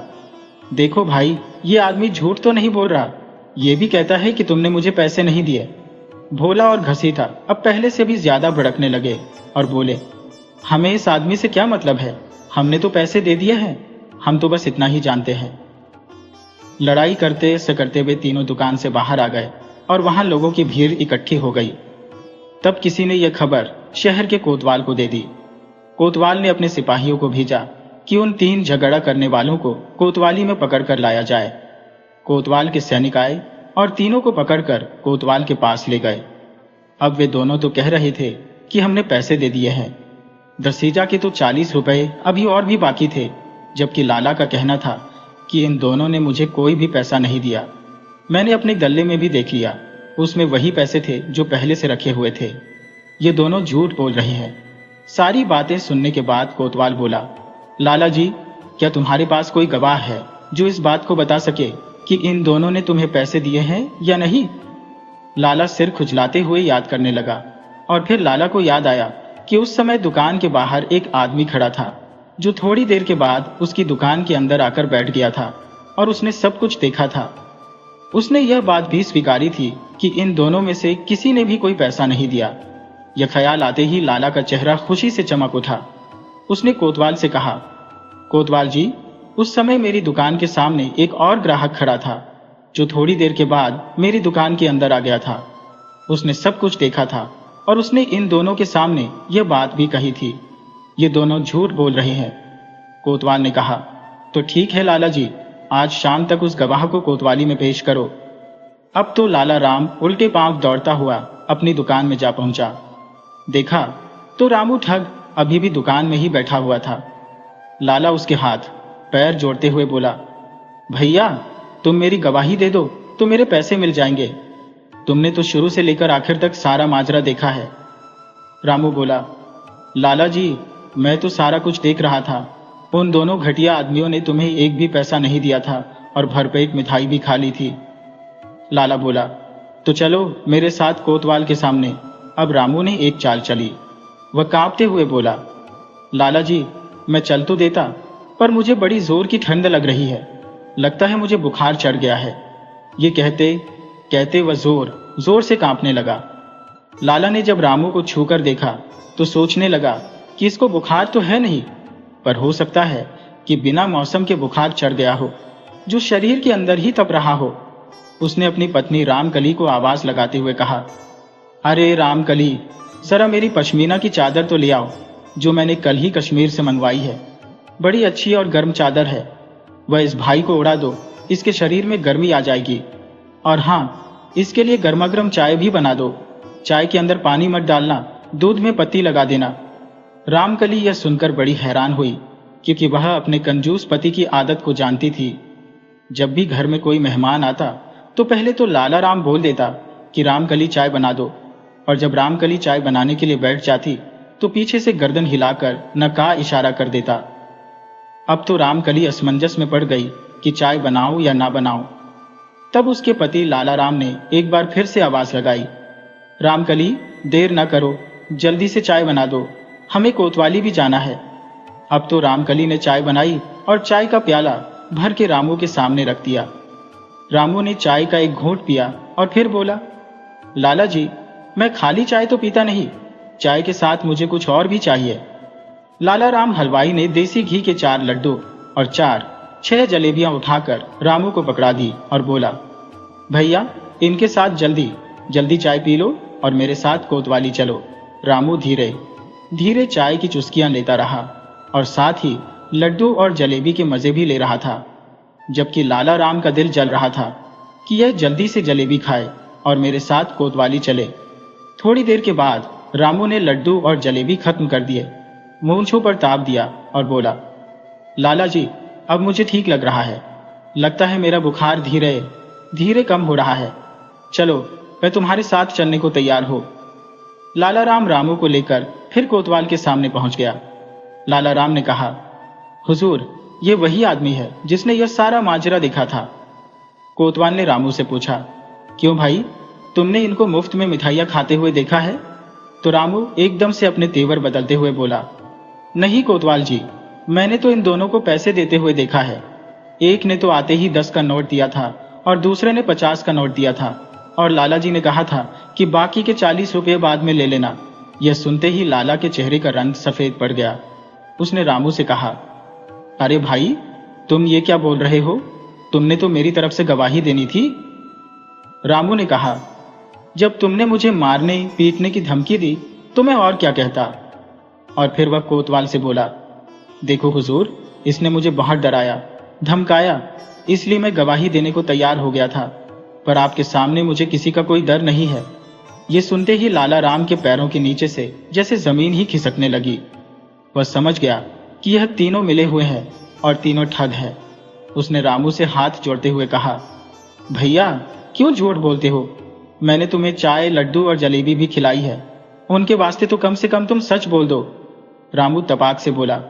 देखो भाई, ये आदमी झूठ तो नहीं बोल रहा। ये भी कहता है कि तुमने मुझे पैसे नहीं दिए। भोला और घसीटा अब पहले से भी ज्यादा भड़कने लगे और बोले, हमें इस आदमी से क्या मतलब है? हमने तो पैसे दे दिए हैं, हम तो बस इतना ही जानते हैं। लड़ाई करते से करते वे तीनों दुकान से बाहर आ गए और वहां लोगों की भीड़ इकट्ठी हो गई। तब किसी ने यह खबर शहर के कोतवाल को दे दी। कोतवाल ने अपने सिपाहियों को भेजा कि उन 3 झगड़ा करने वालों को कोतवाली में पकड़कर लाया जाए। कोतवाल के सैनिक आए और तीनों को पकड़कर कोतवाल के पास ले गए। अब वे दोनों तो कह रहे थे कि हमने पैसे दे दिए हैं। घसीटा के तो 40 रुपए अभी और भी बाकी थे, जबकि लाला का कहना था कि इन दोनों ने मुझे कोई भी पैसा नहीं दिया। मैंने अपने गले में भी देख लिया, उसमें वही पैसे थे जो पहले से रखे हुए थे। ये दोनों झूठ बोल रहे हैं। सारी बातें सुनने के बाद कोतवाल बोला, लाला जी, क्या तुम्हारे पास कोई गवाह है जो इस बात को बता सके कि इन दोनों ने तुम्हें पैसे दिए हैं या नहीं? लाला सिर खुजलाते हुए याद करने लगा और फिर लाला को याद आया कि उस समय दुकान के बाहर एक आदमी खड़ा था जो थोड़ी देर के बाद उसकी दुकान के अंदर आकर बैठ गया था और उसने सब कुछ देखा था। उसने यह बात भी स्वीकारी थी कि इन दोनों में से किसी ने भी कोई पैसा नहीं दिया। यह ख्याल आते ही लाला का चेहरा खुशी से चमक उठा। उसने कोतवाल से कहा, कोतवाल जी, उस समय मेरी दुकान के सामने एक और ग्राहक खड़ा था जो थोड़ी देर के बाद मेरी दुकान के अंदर आ गया था। उसने सब कुछ देखा था और उसने इन दोनों के सामने यह बात भी कही थी। ये दोनों झूठ बोल रहे हैं। कोतवाल ने कहा, तो ठीक है लाला जी, आज शाम तक उस गवाह को कोतवाली में पेश करो। अब तो लाला राम उल्टे पांव दौड़ता हुआ अपनी दुकान में जा पहुंचा। देखा तो रामू ठग अभी भी दुकान में ही बैठा हुआ था। लाला उसके हाथ पैर जोड़ते हुए बोला, भैया तुम मेरी गवाही दे दो तो मेरे पैसे मिल जाएंगे। तुमने तो शुरू से लेकर आखिर तक सारा माजरा देखा है। रामू बोला, लाला जी, मैं तो सारा कुछ देख रहा था। उन दोनों घटिया आदमियों ने तुम्हें एक भी पैसा नहीं दिया था और भरपेट मिठाई भी खा ली थी। लाला बोला, तो चलो मेरे साथ कोतवाल के सामने। अब रामू ने एक चाल चली। वह कांपते हुए बोला, लाला जी, मैं चल तो देता, पर मुझे बड़ी जोर की ठंड लग रही है। लगता है मुझे बुखार चढ़ गया है। ये कहते कहते वह जोर जोर से कांपने लगा। लाला ने जब रामू को छूकर देखा तो सोचने लगा कि इसको बुखार तो है नहीं, पर हो सकता है कि बिना मौसम के बुखार चढ़ गया हो, जो शरीर के अंदर ही तप रहा हो। उसने अपनी पत्नी रामकली को आवाज लगाते हुए कहा, अरे रामकली, जरा मेरी पश्मीना की चादर तो ले आओ, जो मैंने कल ही कश्मीर से मंगवाई है। बड़ी अच्छी और गर्म चादर है। वह इस भाई को उड़ा दो, इसके शरीर में गर्मी आ जाएगी। और हाँ, इसके लिए गर्मागर्म चाय भी बना दो। चाय के अंदर पानी मत डालना, दूध में पत्ती लगा देना। रामकली यह सुनकर बड़ी हैरान हुई, क्योंकि वह अपने कंजूस पति की आदत को जानती थी। जब भी घर में कोई मेहमान आता तो पहले तो लाला राम बोल देता कि रामकली चाय बना दो, और जब रामकली चाय बनाने के लिए बैठ जाती तो पीछे से गर्दन हिलाकर नका इशारा कर देता। अब तो रामकली असमंजस में पड़ गई कि चाय बनाऊं या ना बनाऊं। तब उसके पति लाला राम ने एक बार फिर से आवाज लगाई, रामकली, देर न करो, जल्दी से चाय बना दो, हमें कोतवाली भी जाना है। अब तो रामकली ने चाय बनाई और चाय का प्याला भर के रामू के सामने रख दिया। रामू ने चाय का एक घूंट पिया और फिर बोला, लाला जी, मैं खाली चाय तो पीता नहीं, चाय के साथ मुझे कुछ और भी चाहिए। लाला राम हलवाई ने देसी घी के 4 लड्डू और 4-6 जलेबियां उठाकर रामू को पकड़ा दी और बोला, भैया, इनके साथ जल्दी जल्दी चाय पी लो और मेरे साथ कोतवाली चलो। रामू धीरे धीरे चाय की चुस्कियां लेता रहा और साथ ही लड्डू और जलेबी के मजे भी ले रहा था, जबकि लाला राम का दिल जल रहा था कि यह जल्दी से जलेबी खाए और मेरे साथ कोतवाली चले। थोड़ी देर के बाद रामू ने लड्डू और जलेबी खत्म कर दिए, मूंछों पर ताप दिया और बोला, लाला जी, अब मुझे ठीक लग रहा है। लगता है मेरा बुखार धीरे धीरे कम हो रहा है। चलो, मैं तुम्हारे साथ चलने को तैयार हो। लाला राम रामू को लेकर फिर कोतवाल के सामने पहुंच गया। लाला राम ने कहा, हुजूर, ये वही आदमी है जिसने यह सारा माजरा देखा था। कोतवाल ने रामू से पूछा, क्यों भाई, तुमने इनको मुफ्त में मिठाइयां खाते हुए देखा है? तो रामू एकदम से अपने तेवर बदलते हुए बोला, नहीं कोतवाल जी, मैंने तो इन दोनों को पैसे देते हुए देखा है। एक ने तो आते ही 10 का नोट दिया था और दूसरे ने 50 का नोट दिया था, और लाला जी ने कहा था कि बाकी के 40 रुपये बाद में ले लेना। यह सुनते ही लाला के चेहरे का रंग सफेद पड़ गया। उसने रामू से कहा, अरे भाई, तुम ये क्या बोल रहे हो? तुमने तो मेरी तरफ से गवाही देनी थी। रामू ने कहा, जब तुमने मुझे मारने पीटने की धमकी दी तो मैं और क्या कहता। और फिर वह कोतवाल से बोला, देखो हुजूर, इसने मुझे बहुत डराया, धमकाया, इसलिए मैं गवाही देने को तैयार हो गया था, पर आपके सामने मुझे किसी का कोई डर नहीं है। ये सुनते ही लाला राम के पैरों के नीचे से जैसे जमीन ही खिसकने लगी। वह समझ गया कि यह तीनों मिले हुए हैं और तीनों ठग है। उसने रामू से हाथ जोड़ते हुए कहा, भैया, क्यों झूठ बोलते हो? मैंने तुम्हें चाय, लड्डू और जलेबी भी खिलाई है, उनके वास्ते तो कम से कम तुम सच बोल दो। रामू तपाक से बोला,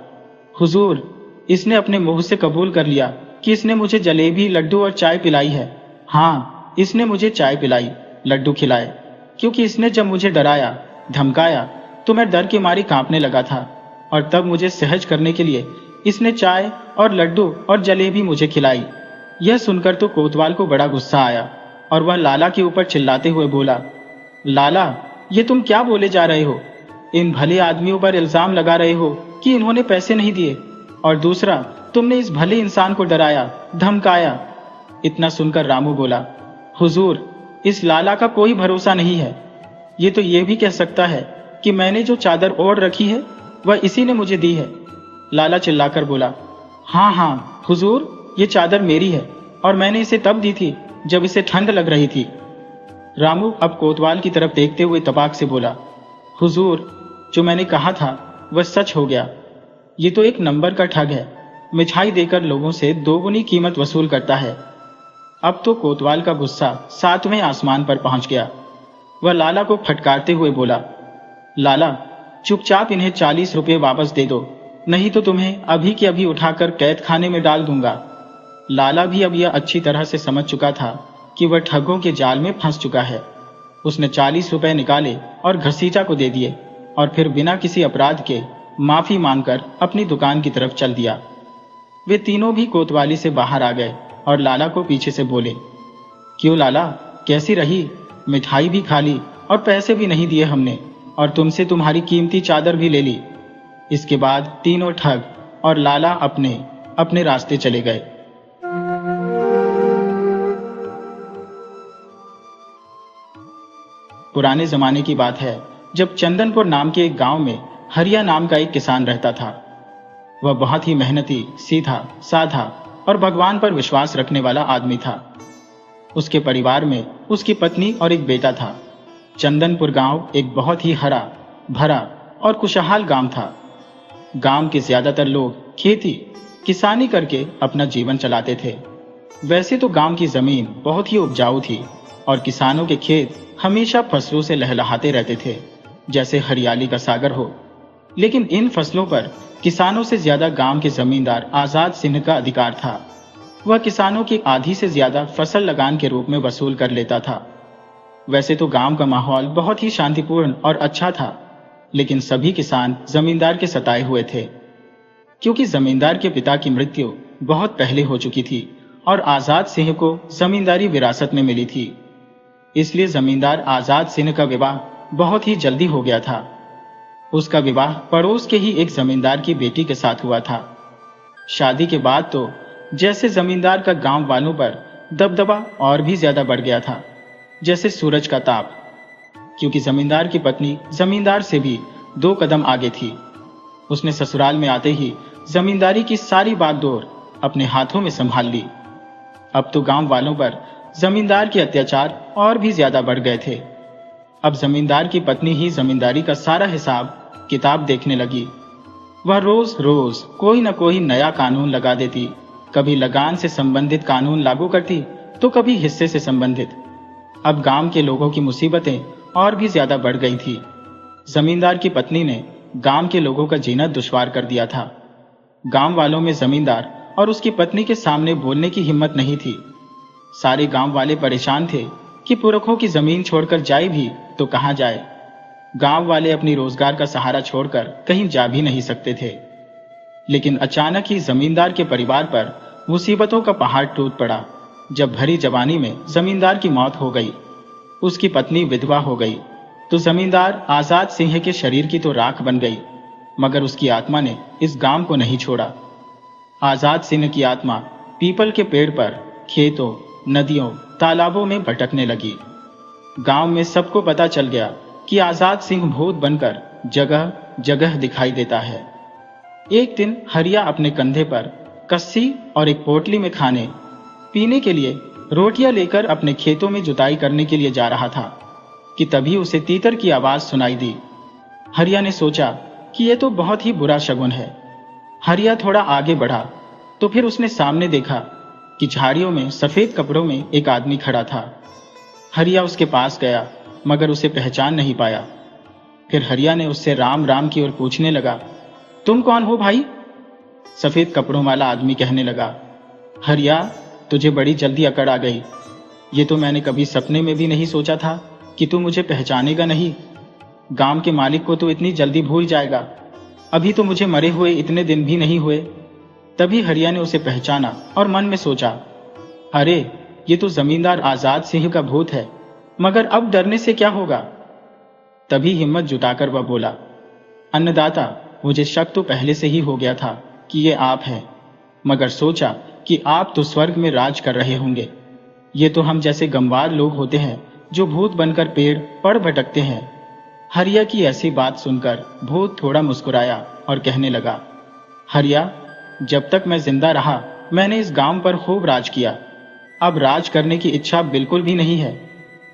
हुजूर, इसने अपने मुंह से कबूल कर लिया कि इसने मुझे जलेबी, लड्डू और चाय पिलाई है। हाँ, इसने मुझे चाय पिलाई, लड्डू खिलाए, क्योंकि इसने जब मुझे डराया, धमकाया तो मैं डर के मारे कांपने लगा था, और तब मुझे सहज करने के लिए इसने चाय और लड्डू और जलेबी मुझे खिलाई। यह सुनकर तो कोतवाल को बड़ा गुस्सा आया और वह लाला के ऊपर चिल्लाते हुए बोला, लाला, ये तुम क्या बोले जा रहे हो? इन भले आदमियों पर इल्जाम लगा रहे हो कि इन्होंने पैसे नहीं दिए, और दूसरा तुमने इस भले इंसान को डराया, धमकाया। इतना सुनकर रामू बोला, हुजूर, इस लाला का कोई भरोसा नहीं है। ये तो ये भी कह सकता है कि मैंने जो चादर ओढ़ रखी है वह इसी ने मुझे दी है। लाला चिल्लाकर बोला, हाँ हाँ हुजूर, ये चादर मेरी है और मैंने इसे तब दी थी जब इसे ठंड लग रही थी। रामू अब कोतवाल की तरफ देखते हुए तपाक से बोला, हुजूर, जो मैंने कहा था वह सच हो गया। ये तो एक नंबर का ठग है, मिठाई देकर लोगों से दोगुनी कीमत वसूल करता है। अब तो कोतवाल का गुस्सा 7वें आसमान पर पहुंच गया। वह लाला को फटकारते हुए बोला, लाला, चुपचाप इन्हें 40 रुपये वापस दे दो, नहीं तो तुम्हें अभी के अभी उठाकर कैद खाने में डाल दूंगा। लाला भी अब यह अच्छी तरह से समझ चुका था कि वह ठगों के जाल में फंस चुका है। उसने 40 रुपये निकाले और घसीटा को दे दिए और फिर बिना किसी अपराध के माफी मांगकर अपनी दुकान की तरफ चल दिया। वे तीनों भी कोतवाली से बाहर आ गए और लाला को पीछे से बोले, क्यों लाला, कैसी रही? मिठाई भी खा ली और पैसे भी नहीं दिए हमने, और तुमसे तुम्हारी कीमती चादर भी ले ली। इसके बाद तीनों ठग और लाला अपने अपने रास्ते चले गए। पुराने जमाने की बात है, जब चंदनपुर नाम के एक गांव में हरिया नाम का एक किसान रहता था। वह बहुत ही मेहनती, सीधा साधा और भगवान पर विश्वास रखने वाला आदमी था। उसके परिवार में उसकी पत्नी और एक बेटा था। चंदनपुर गांव एक बहुत ही हरा भरा और खुशहाल गांव था। गांव के ज्यादातर लोग खेती किसानी करके अपना जीवन चलाते थे। वैसे तो गांव की जमीन बहुत ही उपजाऊ थी और किसानों के खेत हमेशा फसलों से लहलहाते रहते थे, जैसे हरियाली का सागर हो। लेकिन इन फसलों पर किसानों से ज्यादा गांव के जमींदार आजाद सिंह का अधिकार था। वह किसानों की आधी से ज्यादा फसल लगान के रूप में वसूल कर लेता था। वैसे तो गांव का माहौल बहुत ही शांतिपूर्ण और अच्छा था, लेकिन सभी किसान जमींदार के सताए हुए थे, क्योंकि जमींदार के पिता की मृत्यु बहुत पहले हो चुकी थी और आजाद सिंह को जमींदारी विरासत में मिली थी। इसलिए जमींदार आजाद सिंह का विवाह बहुत ही जल्दी हो गया था। उसका विवाह पड़ोस के ही एक जमींदार की बेटी के साथ हुआ था। शादी के बाद तो जैसे जमींदार का गांव वालों पर दबदबा और भी ज्यादा बढ़ गया था, जैसे सूरज का ताप, क्योंकि जमींदार की पत्नी जमींदार से भी 2 कदम आगे थी। उसने ससुराल में आते ही जमींदारी की सारी बागडोर अपने हाथों में संभाल ली। अब तो गांव वालों पर जमींदार के अत्याचार और भी ज्यादा बढ़ गए थे। अब जमींदार की पत्नी ही जमींदारी का सारा हिसाब किताब देखने लगी। वह रोज रोज कोई न कोई नया कानून लगा देती। कभी लगान से संबंधित कानून लागू करती तो कभी हिस्से से संबंधित। अब गांव के लोगों की मुसीबतें और भी ज्यादा बढ़ गई थी। जमींदार की पत्नी ने गांव के लोगों का जीना दुश्वार कर दिया था। गांव वालों में जमींदार और उसकी पत्नी के सामने बोलने की हिम्मत नहीं थी। सारे गांव वाले परेशान थे कि पुरखों की जमीन छोड़कर जाए भी तो कहां जाए। गांव वाले अपनी रोजगार का सहारा छोड़कर कहीं जा भी नहीं सकते थे। लेकिन अचानक ही जमींदार के परिवार पर मुसीबतों का पहाड़ टूट पड़ा। जब भरी जवानी में जमींदार की मौत हो गई, उसकी पत्नी विधवा हो गई, तो जमींदार आजाद सिंह के शरीर की तो राख बन गई, मगर उसकी आत्मा ने इस गांव को नहीं छोड़ा। आजाद सिंह की आत्मा पीपल के पेड़ पर, खेतों, नदियों, तालाबों में भटकने लगी। गांव में सबको पता चल गया कि आजाद सिंह भूत बनकर जगह जगह दिखाई देता है। एक दिन हरिया अपने कंधे पर कस्सी और एक पोटली में खाने पीने के लिए रोटियां लेकर अपने खेतों में जुताई करने के लिए जा रहा था कि तभी उसे तीतर की आवाज सुनाई दी। हरिया ने सोचा कि यह तो बहुत ही बुरा शगुन है। हरिया थोड़ा आगे बढ़ा तो फिर उसने सामने देखा कि झाड़ियों में सफेद कपड़ों में एक आदमी खड़ा था। हरिया उसके पास गया मगर उसे पहचान नहीं पाया। फिर हरिया ने उससे राम राम की ओर पूछने लगा, तुम कौन हो भाई? सफेद कपड़ों वाला आदमी कहने लगा, हरिया, तुझे बड़ी जल्दी अकड़ आ गई। ये तो मैंने कभी सपने में भी नहीं सोचा था कि तू मुझे पहचानेगा नहीं। गांव के मालिक को तो इतनी जल्दी भूल जाएगा। अभी तो मुझे मरे हुए इतने दिन भी नहीं हुए। तभी हरिया ने उसे पहचाना और मन में सोचा, अरे, ये तो जमींदार आजाद सिंह का भूत है, मगर अब डरने से क्या होगा? तभी हिम्मत जुटाकर वह बोला, अन्नदाता, मुझे शक तो पहले से ही हो गया था कि ये आप हैं, मगर सोचा कि आप तो स्वर्ग में राज कर रहे होंगे। ये तो हम जैसे गंवार लोग होते हैं जो भूत बनकर पेड़ पड़ भटकते हैं। हरिया की ऐसी बात सुनकर भूत थोड़ा मुस्कुराया और कहने लगा, हरिया, जब तक मैं जिंदा रहा मैंने इस गांव पर खूब राज किया। अब राज करने की इच्छा बिल्कुल भी नहीं है।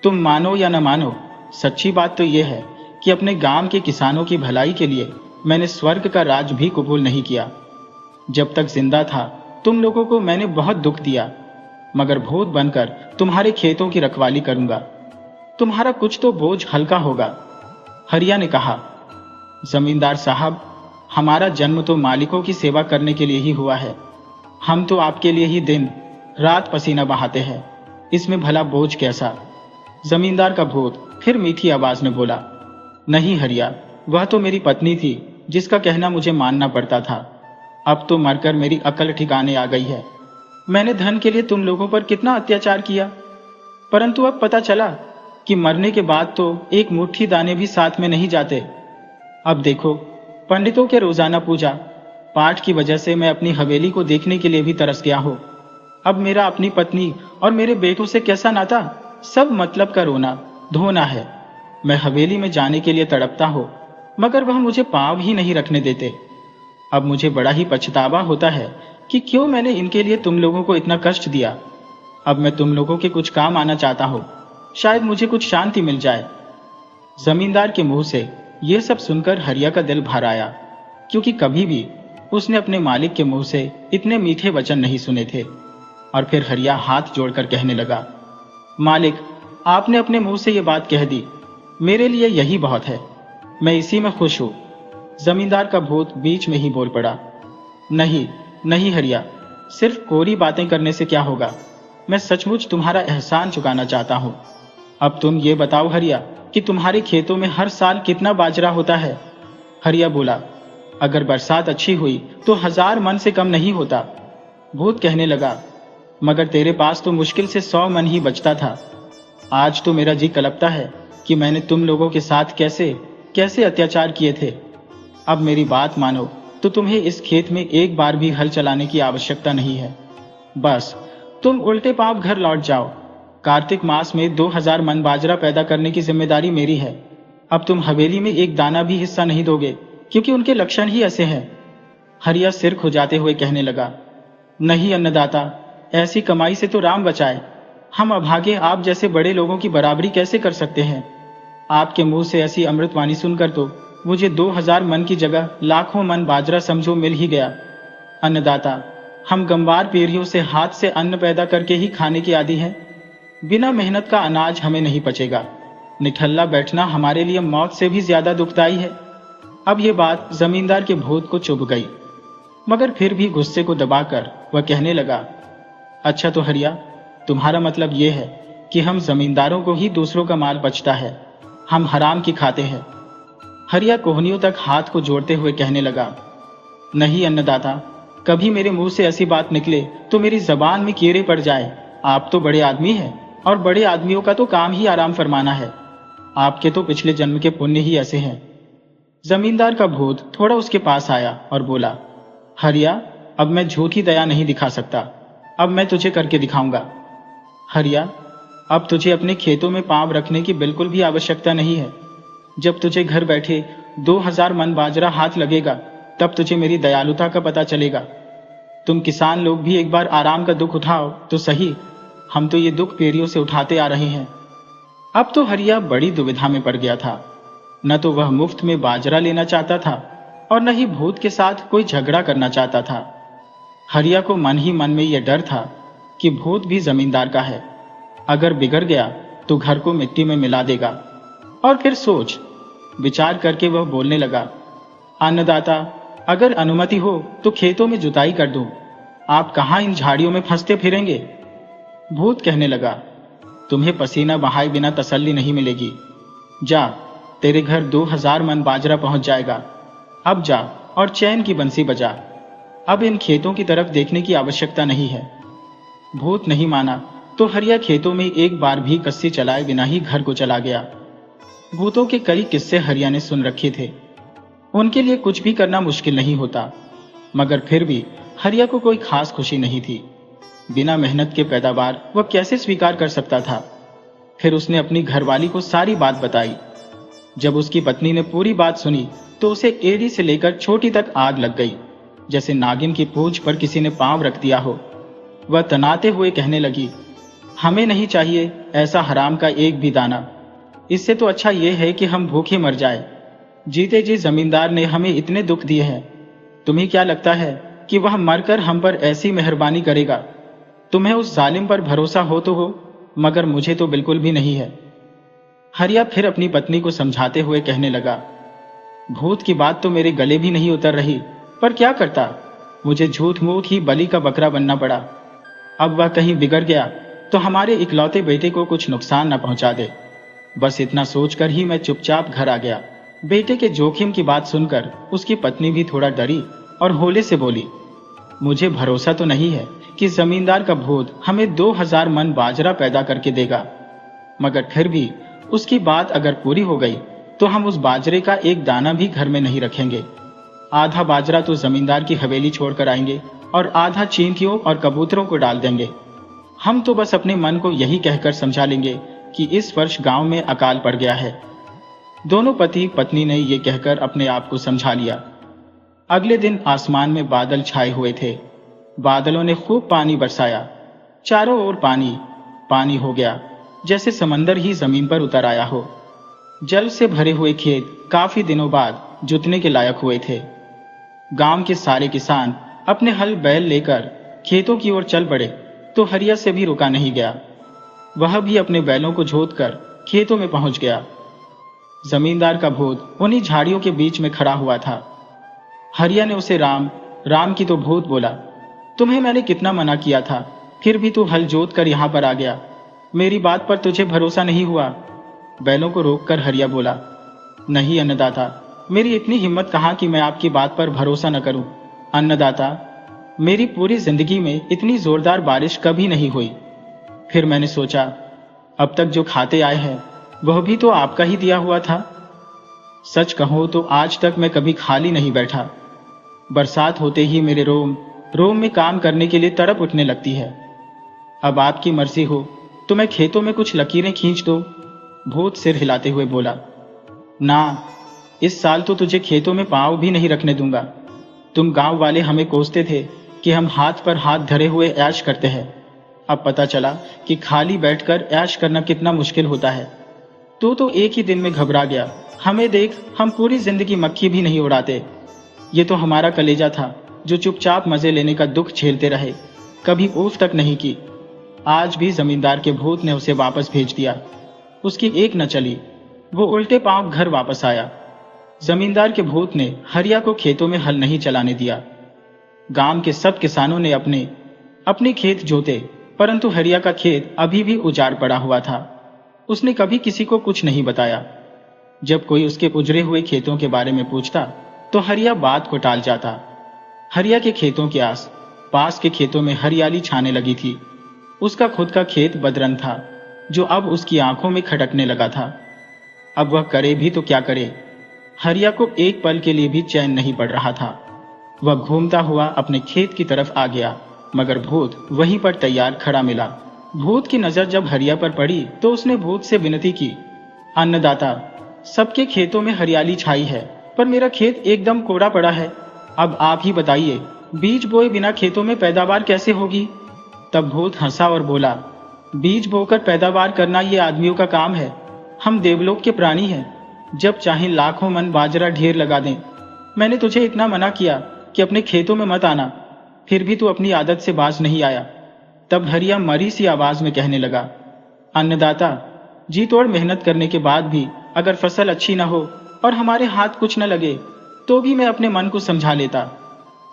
तुम मानो या न मानो, सच्ची बात तो यह है कि अपने गांव के किसानों की भलाई के लिए मैंने स्वर्ग का राज भी कबूल नहीं किया। जब तक जिंदा था तुम लोगों को मैंने बहुत दुख दिया, मगर भूत बनकर तुम्हारे खेतों की रखवाली करूंगा। तुम्हारा कुछ तो बोझ हल्का होगा। हरिया ने कहा, जमींदार साहब, हमारा जन्म तो मालिकों की सेवा करने के लिए ही हुआ है। हम तो आपके लिए ही दिन रात पसीना बहाते हैं, इसमें भला बोझ कैसा? जमींदार का भूत फिर मीठी आवाज में बोला, नहीं हरिया, वह तो मेरी पत्नी थी जिसका कहना मुझे मानना पड़ता था। अब तो मरकर मेरी अकल ठिकाने आ गई है। मैंने धन के लिए तुम लोगों पर कितना अत्याचार किया, परंतु अब पता चला कि मरने के बाद तो एक मुट्ठी दाने भी साथ में नहीं जाते। अब देखो, पंडितों के रोजाना पूजा पाठ की वजह से मैं अपनी हवेली को देखने के लिए भी तरस गया हूं। अब मेरा अपनी पत्नी और मेरे बेटों से कैसा नाता, सब मतलब का रोना धोना है। मैं हवेली में जाने के लिए तड़पता हूं, मगर वह मुझे पांव ही नहीं रखने देते। अब मुझे बड़ा ही पछतावा होता है कि क्यों मैंने इनके लिए तुम लोगों को इतना कष्ट दिया। अब मैं तुम लोगों के कुछ काम आना चाहता हूं, शायद मुझे कुछ शांति मिल जाए। जमींदार के मुंह से यह सब सुनकर हरिया का दिल भर आया, क्योंकि कभी भी उसने अपने मालिक के मुंह से इतने मीठे वचन नहीं सुने थे। और फिर हरिया हाथ जोड़कर कहने लगा, मालिक, आपने अपने मुंह से यह बात कह दी, मेरे लिए यही बहुत है। मैं इसी में खुश हूं। जमींदार का भूत बीच में ही बोल पड़ा, नहीं नहीं हरिया, सिर्फ कोरी बातें करने से क्या होगा। मैं सचमुच तुम्हारा एहसान चुकाना चाहता हूं। अब तुम ये बताओ हरिया कि तुम्हारे खेतों में हर साल कितना बाजरा होता है? हरिया बोला, अगर बरसात अच्छी हुई तो 1000 मन से कम नहीं होता। भूत कहने लगा, मगर तेरे पास तो मुश्किल से 100 मन ही बचता था। आज तो मेरा जी कलपता है कि मैंने तुम लोगों के साथ कैसे कैसे अत्याचार किए थे। अब मेरी बात मानो तो तुम्हें इस खेत में एक बार भी हल चलाने की आवश्यकता नहीं है। बस तुम उल्टे पांव घर लौट जाओ। कार्तिक मास में 2000 मन बाजरा पैदा करने की जिम्मेदारी मेरी है। अब तुम हवेली में एक दाना भी हिस्सा नहीं दोगे, क्योंकि उनके लक्षण ही ऐसे हैं। हरिया सिर खुजाते हुए कहने लगा, नहीं अन्नदाता, ऐसी कमाई से तो राम बचाए। हम अभागे आप जैसे बड़े लोगों की बराबरी कैसे कर सकते हैं? आपके मुंह से ऐसी अमृतवाणी सुनकर तो मुझे 2000 मन की जगह लाखों मन बाजरा समझो मिल ही गया। अन्नदाता, हम गंवार पीढ़ियों से हाथ से अन्न पैदा करके ही खाने की आदी हैं। बिना मेहनत का अनाज हमें नहीं पचेगा। निठल्ला बैठना हमारे लिए मौत से भी ज्यादा दुखदाई है। अब यह बात जमींदार के भूत को चुभ गई, मगर फिर भी गुस्से को दबाकर वह कहने लगा, अच्छा तो हरिया, तुम्हारा मतलब यह है कि हम जमींदारों को ही दूसरों का माल बचता है, हम हराम की खाते हैं। हरिया कोहनियों तक हाथ को जोड़ते हुए कहने लगा, नहीं अन्नदाता, कभी मेरे मुंह से ऐसी बात निकले तो मेरी जबान में कीड़े पड़ जाए। आप तो बड़े आदमी हैं, और बड़े आदमियों का तो काम ही आराम फरमाना है। आपके तो पिछले जन्म के पुण्य ही ऐसे हैं। जमींदार का भूत थोड़ा उसके पास आया और बोला, हरिया, अब मैं झूठी दया नहीं दिखा सकता। अब मैं तुझे करके दिखाऊंगा। हरिया, अब तुझे अपने खेतों में पांव रखने की बिल्कुल भी आवश्यकता नहीं है। जब तुझे घर बैठे 2000 मन बाजरा हाथ लगेगा, तब तुझे मेरी दयालुता का पता चलेगा। तुम किसान लोग भी एक बार आराम का दुख उठाओ तो सही। हम तो ये दुख पीढ़ियों से उठाते आ रहे हैं। अब तो हरिया बड़ी दुविधा में पड़ गया था। न तो वह मुफ्त में बाजरा लेना चाहता था और न ही भूत के साथ कोई झगड़ा करना चाहता था। हरिया को मन ही मन में यह डर था कि भूत भी जमींदार का है। अगर बिगड़ गया तो घर को मिट्टी में मिला देगा। और फिर सोच विचार करके वह बोलने लगा, अन्नदाता, अगर अनुमति हो तो खेतों में जुताई कर दूं। आप कहां इन झाड़ियों में फंसते फिरेंगे? भूत कहने लगा, तुम्हें पसीना बहाए बिना तसल्ली नहीं मिलेगी। जा, तेरे घर 2000 मन बाजरा पहुंच जाएगा। अब जा और चैन की बंसी बजा। अब इन खेतों की तरफ देखने की आवश्यकता नहीं है। भूत नहीं माना तो हरिया खेतों में एक बार भी कस्सी चलाए बिना ही घर को चला गया। भूतों के कई किस्से हरिया ने सुन रखे थे। उनके लिए कुछ भी करना मुश्किल नहीं होता, मगर फिर भी हरिया को कोई खास खुशी नहीं थी। बिना मेहनत के पैदावार वह कैसे स्वीकार कर सकता था। फिर उसने अपनी घरवाली को सारी बात बताई। जब उसकी पत्नी ने पूरी बात सुनी तो उसे एड़ी से लेकर छोटी तक आग लग गई, जैसे नागिन की पूंछ पर किसी ने पांव रख दिया हो। वह तनाते हुए कहने लगी, हमें नहीं चाहिए ऐसा हराम का एक भी दाना। इससे तो अच्छा यह है कि हम भूखे मर जाए। जीते जी जमींदार ने हमें इतने दुख दिए हैं, तुम्हें क्या लगता है कि वह मरकर हम पर ऐसी मेहरबानी करेगा? तुम्हें उस जालिम पर भरोसा हो तो हो, मगर मुझे तो बिल्कुल भी नहीं है। हरिया फिर अपनी पत्नी को समझाते हुए कहने लगा, भूत की बात तो मेरे गले भी नहीं उतर रही, पर क्या करता, मुझे झूठ मूठ ही बलि का बकरा बनना पड़ा। अब वह कहीं बिगड़ गया तो हमारे इकलौते बेटे को कुछ नुकसान न पहुंचा दे। बस इतना सोचकर ही मैं चुपचाप घर आ गया। बेटे के जोखिम की बात सुनकर उसकी पत्नी भी थोड़ा डरी और होले से बोली, मुझे भरोसा तो नहीं है कि जमींदार का भूत हमें 2000 मन बाजरा पैदा करके देगा, मगर फिर भी उसकी बात अगर पूरी हो गई तो हम उस बाजरे का एक दाना भी घर में नहीं रखेंगे। आधा बाजरा तो जमींदार की हवेली छोड़कर आएंगे और आधा चींटियों और कबूतरों को डाल देंगे। हम तो बस अपने मन को यही कहकर समझा लेंगे कि इस वर्ष गांव में अकाल पड़ गया है। दोनों पति पत्नी ने ये कहकर अपने आप को समझा लिया। अगले दिन आसमान में बादल छाए हुए थे। बादलों ने खूब पानी बरसाया। चारों ओर पानी पानी हो गया, जैसे समंदर ही जमीन पर उतर आया हो। जल से भरे हुए खेत काफी दिनों बाद जुतने के लायक हुए थे। गांव के सारे किसान अपने हल बैल लेकर खेतों की ओर चल पड़े तो हरिया से भी रुका नहीं गया। वह भी अपने बैलों को जोतकर खेतों में पहुंच गया। जमींदार का भूत उन्हीं झाड़ियों के बीच में खड़ा हुआ था। हरिया ने उसे राम राम की तो भूत बोला, तुम्हें मैंने कितना मना किया था, फिर भी तू हल जोत कर यहां पर आ गया। मेरी बात पर तुझे भरोसा नहीं हुआ? बैलों को रोककर हरिया बोला, नहीं अन्नदाता, मेरी इतनी हिम्मत कहाँ कि मैं आपकी बात पर भरोसा न करूं। अन्नदाता, मेरी पूरी जिंदगी में इतनी जोरदार बारिश कभी नहीं हुई। फिर मैंने सोचा, अब तक जो खाते आए हैं वह भी तो आपका ही दिया हुआ था। सच कहूं तो आज तक मैं कभी खाली नहीं बैठा। बरसात होते ही मेरे रोम रोम में काम करने के लिए तड़प उठने लगती है। अब आपकी मर्जी हो तो मैं खेतों में कुछ लकीरें खींच दो। भूत सिर हिलाते हुए बोला, ना, इस साल तो तुझे खेतों में पांव भी नहीं रखने दूंगा। तुम गांव वाले हमें कोसते थे कि हम हाथ पर हाथ धरे हुए ऐश करते हैं। अब पता चला कि खाली बैठकर ऐश करना कितना मुश्किल होता है। तू तो एक ही दिन में घबरा गया। हमें देख, हम पूरी जिंदगी मक्खी भी नहीं उड़ाते। ये तो हमारा कलेजा था जो चुपचाप मजे लेने का दुख झेलते रहे, कभी ऊफ तक नहीं की। आज भी जमींदार के भूत ने उसे वापस भेज दिया। उसकी एक न चली, वो उल्टे पांव घर वापस आया। जमींदार के भूत ने हरिया को खेतों में हल नहीं चलाने दिया। गांव के सब किसानों ने अपने अपने खेत जोते, परंतु हरिया का खेत अभी भी उजाड़ पड़ा हुआ था। उसने कभी किसी को कुछ नहीं बताया। जब कोई उसके उजड़े हुए खेतों के बारे में पूछता तो हरिया बात को टाल जाता। हरिया के खेतों के आस पास के खेतों में हरियाली छाने लगी थी। उसका खुद का खेत बदरन था, जो अब उसकी आंखों में खटकने लगा था। अब वह करे भी तो क्या करे। हरिया को एक पल के लिए भी चैन नहीं पड़ रहा था। वह घूमता हुआ अपने खेत की तरफ आ गया, मगर भूत वहीं पर तैयार खड़ा मिला। भूत की नजर जब हरिया पर पड़ी तो उसने भूत से विनती की, अन्नदाता, सबके खेतों में हरियाली छाई है, पर मेरा खेत एकदम कोड़ा पड़ा है। अब आप ही बताइए, बीज बोए बिना खेतों में पैदावार कैसे होगी? तब भूत हंसा और बोला, बीज बोकर पैदावार करना ये आदमियों का काम है। हम देवलोक के प्राणी हैं, जब चाहें लाखों मन बाजरा ढेर लगा दें। मैंने तुझे इतना मना किया कि अपने खेतों में मत आना, फिर भी तू अपनी आदत से बाज नहीं आया। तब हरिया मरी सी आवाज में कहने लगा, अन्नदाता, जी तोड़ मेहनत करने के बाद भी अगर फसल अच्छी न हो और हमारे हाथ कुछ न लगे तो भी मैं अपने मन को समझा लेता,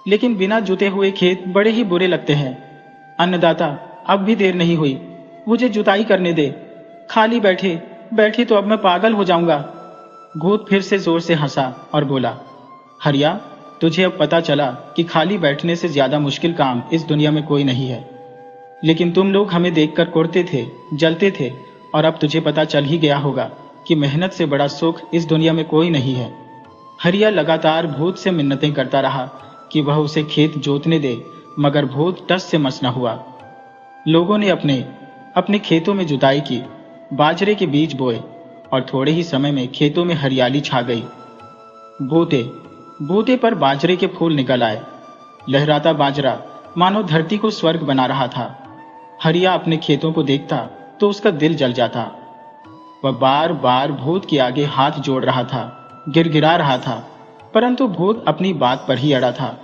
लेकिन बिना जुते हुए खेत बड़े ही बुरे लगते हैं। अन्नदाता, अब भी देर नहीं हुई, मुझे जुताई करने दे। खाली बैठे बैठे तो अब मैं पागल हो जाऊंगा। भूत फिर से जोर से हंसा और बोला, हरिया, तुझे अब पता चला कि खाली बैठने से ज्यादा मुश्किल काम इस दुनिया में कोई नहीं है। लेकिन तुम लोग हमें देखकर कुढ़ते थे, जलते थे, और अब तुझे पता चल ही गया होगा कि मेहनत से बड़ा सुख इस दुनिया में कोई नहीं है। हरिया लगातार भूत से मिन्नतें करता रहा कि वह उसे खेत जोतने दे, मगर भूत टस से मस न हुआ। लोगों ने अपने अपने खेतों में जुताई की, बाजरे के बीज बोए, और थोड़े ही समय में खेतों में हरियाली छा गई। बूटे बूटे पर बाजरे के फूल निकल आए। लहराता बाजरा मानो धरती को स्वर्ग बना रहा था। हरिया अपने खेतों को देखता तो उसका दिल जल जाता। वह बार बार भूत के आगे हाथ जोड़ रहा था, गिड़गिड़ा रहा था, परंतु भूत अपनी बात पर ही अड़ा था।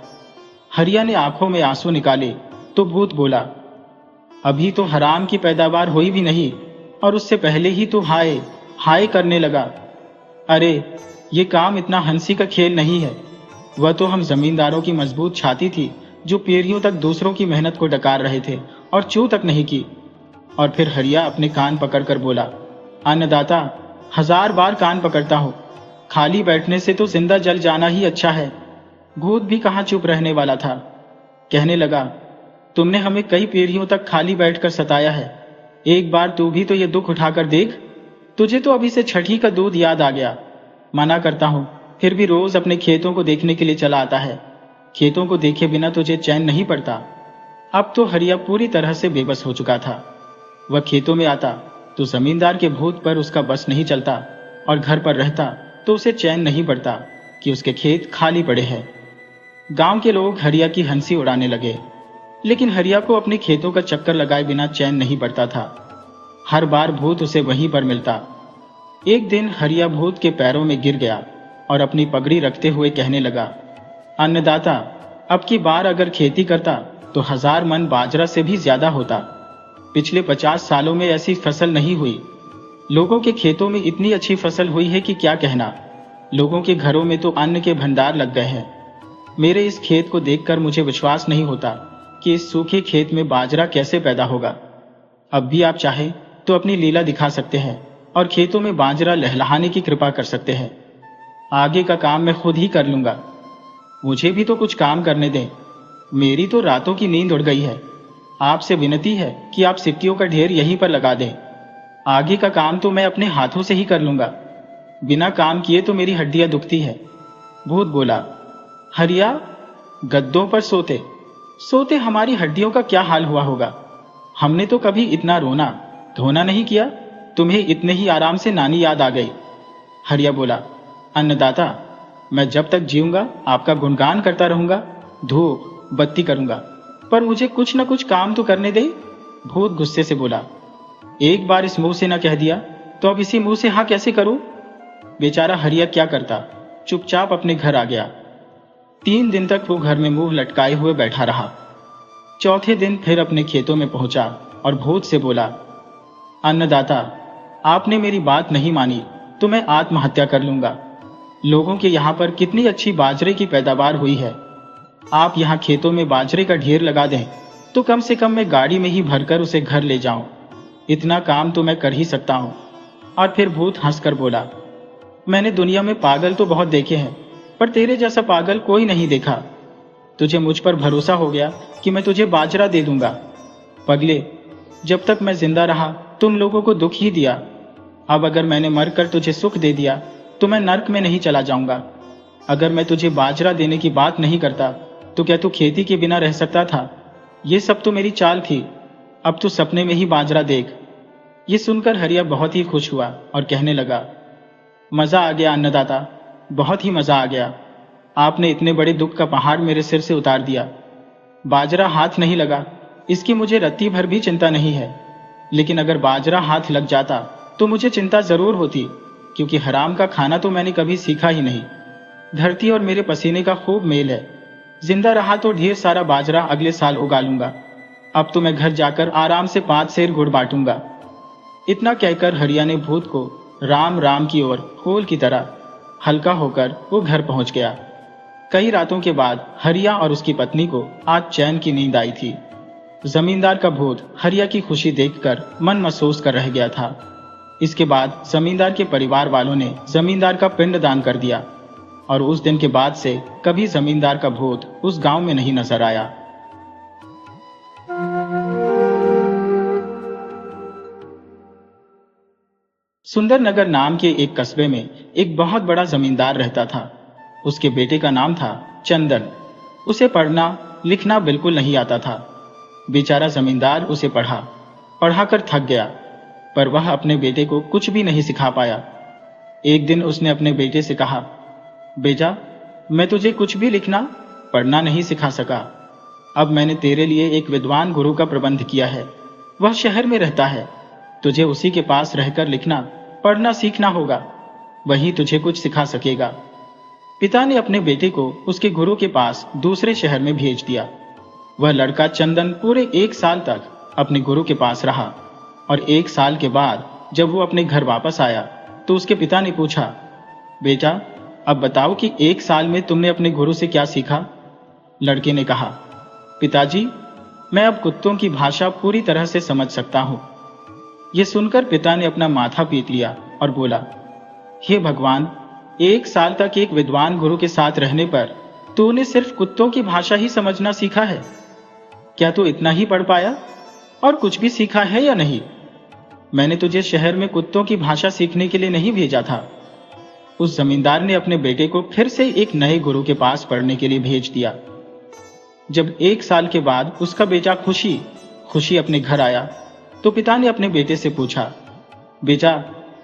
हरिया ने आंखों में आंसू निकाले तो भूत बोला, अभी तो हराम की पैदावार हुई भी नहीं और उससे पहले ही तो हाय हाय करने लगा। अरे ये काम इतना हंसी का खेल नहीं है। वह तो हम जमींदारों की मजबूत छाती थी जो पीढ़ियों तक दूसरों की मेहनत को डकार रहे थे और चू तक नहीं की। और फिर हरिया अपने कान पकड़कर बोला, अन्नदाता, 1000 बार कान पकड़ता हूं, खाली बैठने से तो जिंदा जल जाना ही अच्छा है। भूत भी कहां चुप रहने वाला था। कहने लगा, तुमने हमें कई पीढ़ियों तक खाली बैठकर सताया है, एक बार तू भी तो ये दुख उठाकर देख। तुझे तो अभी से छठी का दूध याद आ गया। मना करता हूं, फिर भी रोज अपने खेतों को देखने के लिए चला आता है। खेतों को देखे बिना तुझे चैन नहीं पड़ता। अब तो हरिया पूरी तरह से बेबस हो चुका था। वह खेतों में आता तो जमींदार के भूत पर उसका बस नहीं चलता, और घर पर रहता तो उसे चैन नहीं पड़ता कि उसके खेत खाली पड़े हैं। गांव के लोग हरिया की हंसी उड़ाने लगे, लेकिन हरिया को अपने खेतों का चक्कर लगाए बिना चैन नहीं पड़ता था। हर बार भूत उसे वहीं पर मिलता। एक दिन हरिया भूत के पैरों में गिर गया और अपनी पगड़ी रखते हुए कहने लगा, अन्नदाता, अब की बार अगर खेती करता तो 1000 मन बाजरा से भी ज्यादा होता। पिछले 50 सालों में ऐसी फसल नहीं हुई। लोगों के खेतों में इतनी अच्छी फसल हुई है कि क्या कहना। लोगों के घरों में तो अन्न के भंडार लग गए हैं। मेरे इस खेत को देखकर मुझे विश्वास नहीं होता कि इस सूखे खेत में बाजरा कैसे पैदा होगा। अब भी आप चाहे तो अपनी लीला दिखा सकते हैं और खेतों में बाजरा लहलहाने की कृपा कर सकते हैं। आगे का काम मैं खुद ही कर लूंगा। मुझे भी तो कुछ काम करने दें। मेरी तो रातों की नींद उड़ गई है। आपसे विनती है कि आप सिक्कियों का ढेर यहीं पर लगा दें। आगे का काम तो मैं अपने हाथों से ही कर लूंगा। बिना काम किए तो मेरी हड्डियां दुखती है। भूत बोला, हरिया, गद्दों पर सोते सोते हमारी हड्डियों का क्या हाल हुआ होगा। हमने तो कभी इतना रोना धोना नहीं किया। तुम्हें इतने ही आराम से नानी याद आ गई। हरिया बोला, अन्नदाता, मैं जब तक जीऊंगा आपका गुणगान करता रहूंगा, धूप बत्ती करूंगा, पर मुझे कुछ न कुछ काम तो करने दे। भूत गुस्से से बोला, एक बार इस मुंह से न कह दिया तो अब इसी मुंह से हाँ कैसे करूं। बेचारा हरिया क्या करता, चुपचाप अपने घर आ गया। 3 दिन तक वो घर में मुंह लटकाए हुए बैठा रहा। चौथे दिन फिर अपने खेतों में पहुंचा और भूत से बोला, अन्नदाता, आपने मेरी बात नहीं मानी तो मैं आत्महत्या कर लूंगा। लोगों के यहाँ पर कितनी अच्छी बाजरे की पैदावार हुई है। आप यहाँ खेतों में बाजरे का ढेर लगा दें तो कम से कम मैं गाड़ी में ही भरकर उसे घर ले जाऊं। इतना काम तो मैं कर ही सकता हूं। और फिर भूत हंसकर बोला, मैंने दुनिया में पागल तो बहुत देखे हैं, पर तेरे जैसा पागल कोई नहीं देखा। तुझे मुझ पर भरोसा हो गया कि मैं तुझे बाजरा दे दूंगा। पगले, जब तक मैं जिंदा रहा तुम लोगों को दुख ही दिया। अब अगर मैंने मरकर तुझे सुख दे दिया तो मैं नर्क में नहीं चला जाऊंगा। अगर मैं तुझे बाजरा देने की बात नहीं करता तो क्या तू खेती के बिना रह सकता था। ये सब तो मेरी चाल थी। अब तू सपने में ही बाजरा देख। ये सुनकर हरिया बहुत ही खुश हुआ और कहने लगा, मजा आ गया अन्नदाता, बहुत ही मजा आ गया। आपने इतने बड़े दुख का पहाड़ मेरे सिर से उतार दिया। बाजरा हाथ नहीं लगा इसकी मुझे रत्ती भर भी चिंता नहीं है, लेकिन अगर बाजरा हाथ लग जाता तो मुझे चिंता जरूर होती, क्योंकि हराम का खाना तो मैंने कभी सीखा ही नहीं। धरती और मेरे पसीने का खूब मेल है। जिंदा रहा तो ढेर सारा बाजरा अगले साल उगा लूंगा। अब तो मैं घर जाकर आराम से 5 सेर गुड़ बांटूंगा। इतना कहकर हरिया ने भूत को राम राम की ओर फूल की तरह हल्का होकर वो घर पहुंच गया। कई रातों के बाद हरिया और उसकी पत्नी को आज चैन की नींद आई थी। जमींदार का भूत हरिया की खुशी देखकर मन महसूस कर रह गया था। इसके बाद जमींदार के परिवार वालों ने जमींदार का पिंड दान कर दिया, और उस दिन के बाद से कभी जमींदार का भूत उस गांव में नहीं नजर आया। सुंदरनगर नाम के एक कस्बे में एक बहुत बड़ा जमींदार रहता था। उसके बेटे का नाम था चंदन। उसे पढ़ना लिखना बिल्कुल नहीं आता था। बेचारा जमींदार उसे पढ़ाकर थक गया, पर वह अपने बेटे को कुछ भी नहीं सिखा पाया। एक दिन उसने अपने बेटे से कहा, बेटा, मैं तुझे कुछ भी लिखना पढ़ना नहीं सिखा सका। अब मैंने तेरे लिए एक विद्वान गुरु का प्रबंध किया है। वह शहर में रहता है। तुझे उसी के पास रहकर लिखना पढ़ना सीखना होगा, वही तुझे कुछ सिखा सकेगा। पिता ने अपने बेटे को उसके गुरु के पास दूसरे शहर में भेज दिया। वह लड़का चंदन पूरे 1 साल तक अपने गुरु के पास रहा, और 1 साल के बाद जब वो अपने घर वापस आया तो उसके पिता ने पूछा, बेटा, अब बताओ कि 1 साल में तुमने अपने गुरु से क्या सीखा? लड़के ने कहा, पिताजी, मैं अब कुत्तों की भाषा पूरी तरह से समझ सकता हूं। यह सुनकर पिता ने अपना माथा पीट लिया और बोला, हे भगवान, 1 साल तक एक विद्वान गुरु के साथ रहने पर तूने सिर्फ कुत्तों की भाषा ही समझना सीखा है। क्या तू इतना ही पढ़ पाया और कुछ भी सीखा है या नहीं? मैंने तुझे शहर में कुत्तों की भाषा सीखने के लिए नहीं भेजा था। उस जमींदार ने अपने बेटे को फिर से एक नए गुरु के पास पढ़ने के लिए भेज दिया। जब 1 साल के बाद उसका बेटा खुशी खुशी अपने घर आया तो पिता ने अपने बेटे से पूछा, बेटा,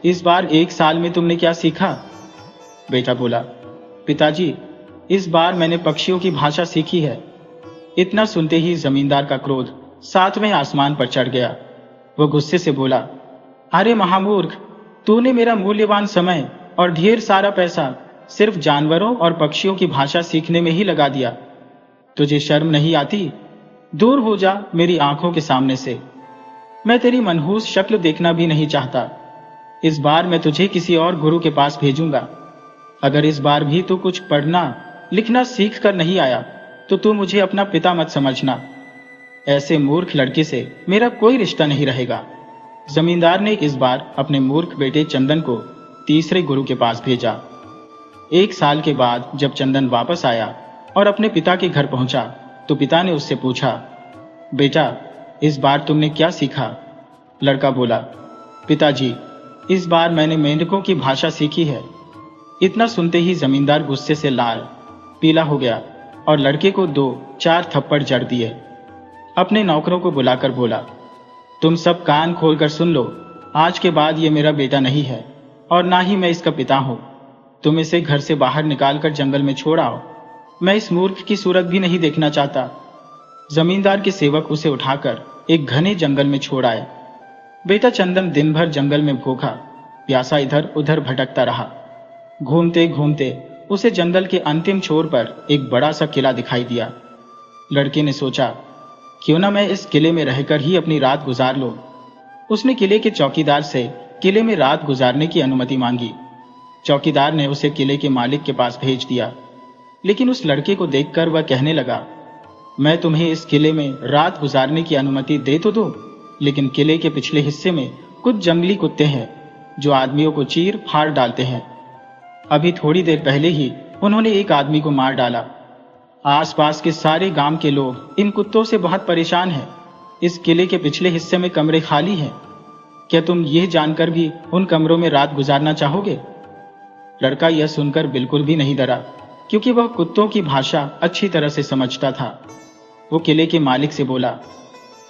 इस बार 1 साल में तुमने क्या सीखा? बेटा बोला, पिताजी, इस बार मैंने पक्षियों की भाषा सीखी है। इतना सुनते ही जमींदार का क्रोध 7वें आसमान पर चढ़ गया। वह गुस्से से बोला, अरे महामूर्ख, तूने मेरा मूल्यवान समय और ढेर सारा पैसा सिर्फ जानवरों और पक्षियों की भाषा सीखने में ही लगा दिया। तुझे शर्म नहीं आती? दूर हो जा मेरी आंखों के सामने से। मैं तेरी मनहूस शक्ल देखना भी नहीं चाहता। इस बार मैं तुझे किसी और गुरु के पास भेजूंगा। अगर इस बार भी तू कुछ पढ़ना लिखना सीख कर नहीं आया तो तू मुझे अपना पिता मत समझना। ऐसे मूर्ख लड़के से मेरा कोई रिश्ता नहीं रहेगा। जमींदार ने इस बार अपने मूर्ख बेटे चंदन को तीसरे गुरु के पास भेजा। 1 साल के बाद जब चंदन वापस आया और अपने पिता के घर पहुंचा तो पिता ने उससे पूछा, बेटा, इस बार तुमने क्या सीखा? लड़का बोला, पिताजी, इस बार मैंने मेंढकों की भाषा सीखी है। इतना सुनते ही जमींदार गुस्से से लाल पीला हो गया और लड़के को 2-4 थप्पड़ जड़ दिए। अपने नौकरों को बुलाकर बोला, तुम सब कान खोलकर सुन लो। आज के बाद ये मेरा बेटा नहीं है और ना ही मैं इसका पिता हूं। तुम इसे घर से बाहर निकालकर जंगल में छोड़ आओ। मैं इस मूर्ख की सूरत भी नहीं देखना चाहता। जमींदार के सेवक उसे उठाकर एक घने जंगल में छोड़ आए। बेटा चंदन दिन भर जंगल में भूखा प्यासा इधर उधर भटकता रहा। घूमते घूमते उसे जंगल के अंतिम छोर पर एक बड़ा सा किला दिखाई दिया। लड़के ने सोचा, क्यों ना मैं इस किले में रहकर ही अपनी रात गुजार लूं। उसने किले के चौकीदार से किले में रात गुजारने की अनुमति मांगी। चौकीदार ने उसे किले के मालिक के पास भेज दिया, लेकिन उस लड़के को देखकर वह कहने लगा, मैं तुम्हें इस किले में रात गुजारने की अनुमति दे तो दूं, लेकिन किले के पिछले हिस्से में कुछ जंगली कुत्ते हैं जो आदमियों को चीर फाड़ डालते हैं। अभी थोड़ी देर पहले ही उन्होंने एक आदमी को मार डाला। आसपास के सारे गांव के लोग इन कुत्तों से बहुत परेशान हैं। इस किले के पिछले हिस्से में कमरे खाली हैं। क्या तुम यह जानकर भी उन कमरों में रात गुजारना चाहोगे? लड़का यह सुनकर बिल्कुल भी नहीं डरा, क्योंकि वह कुत्तों की भाषा अच्छी तरह से समझता था। वो किले के मालिक से बोला,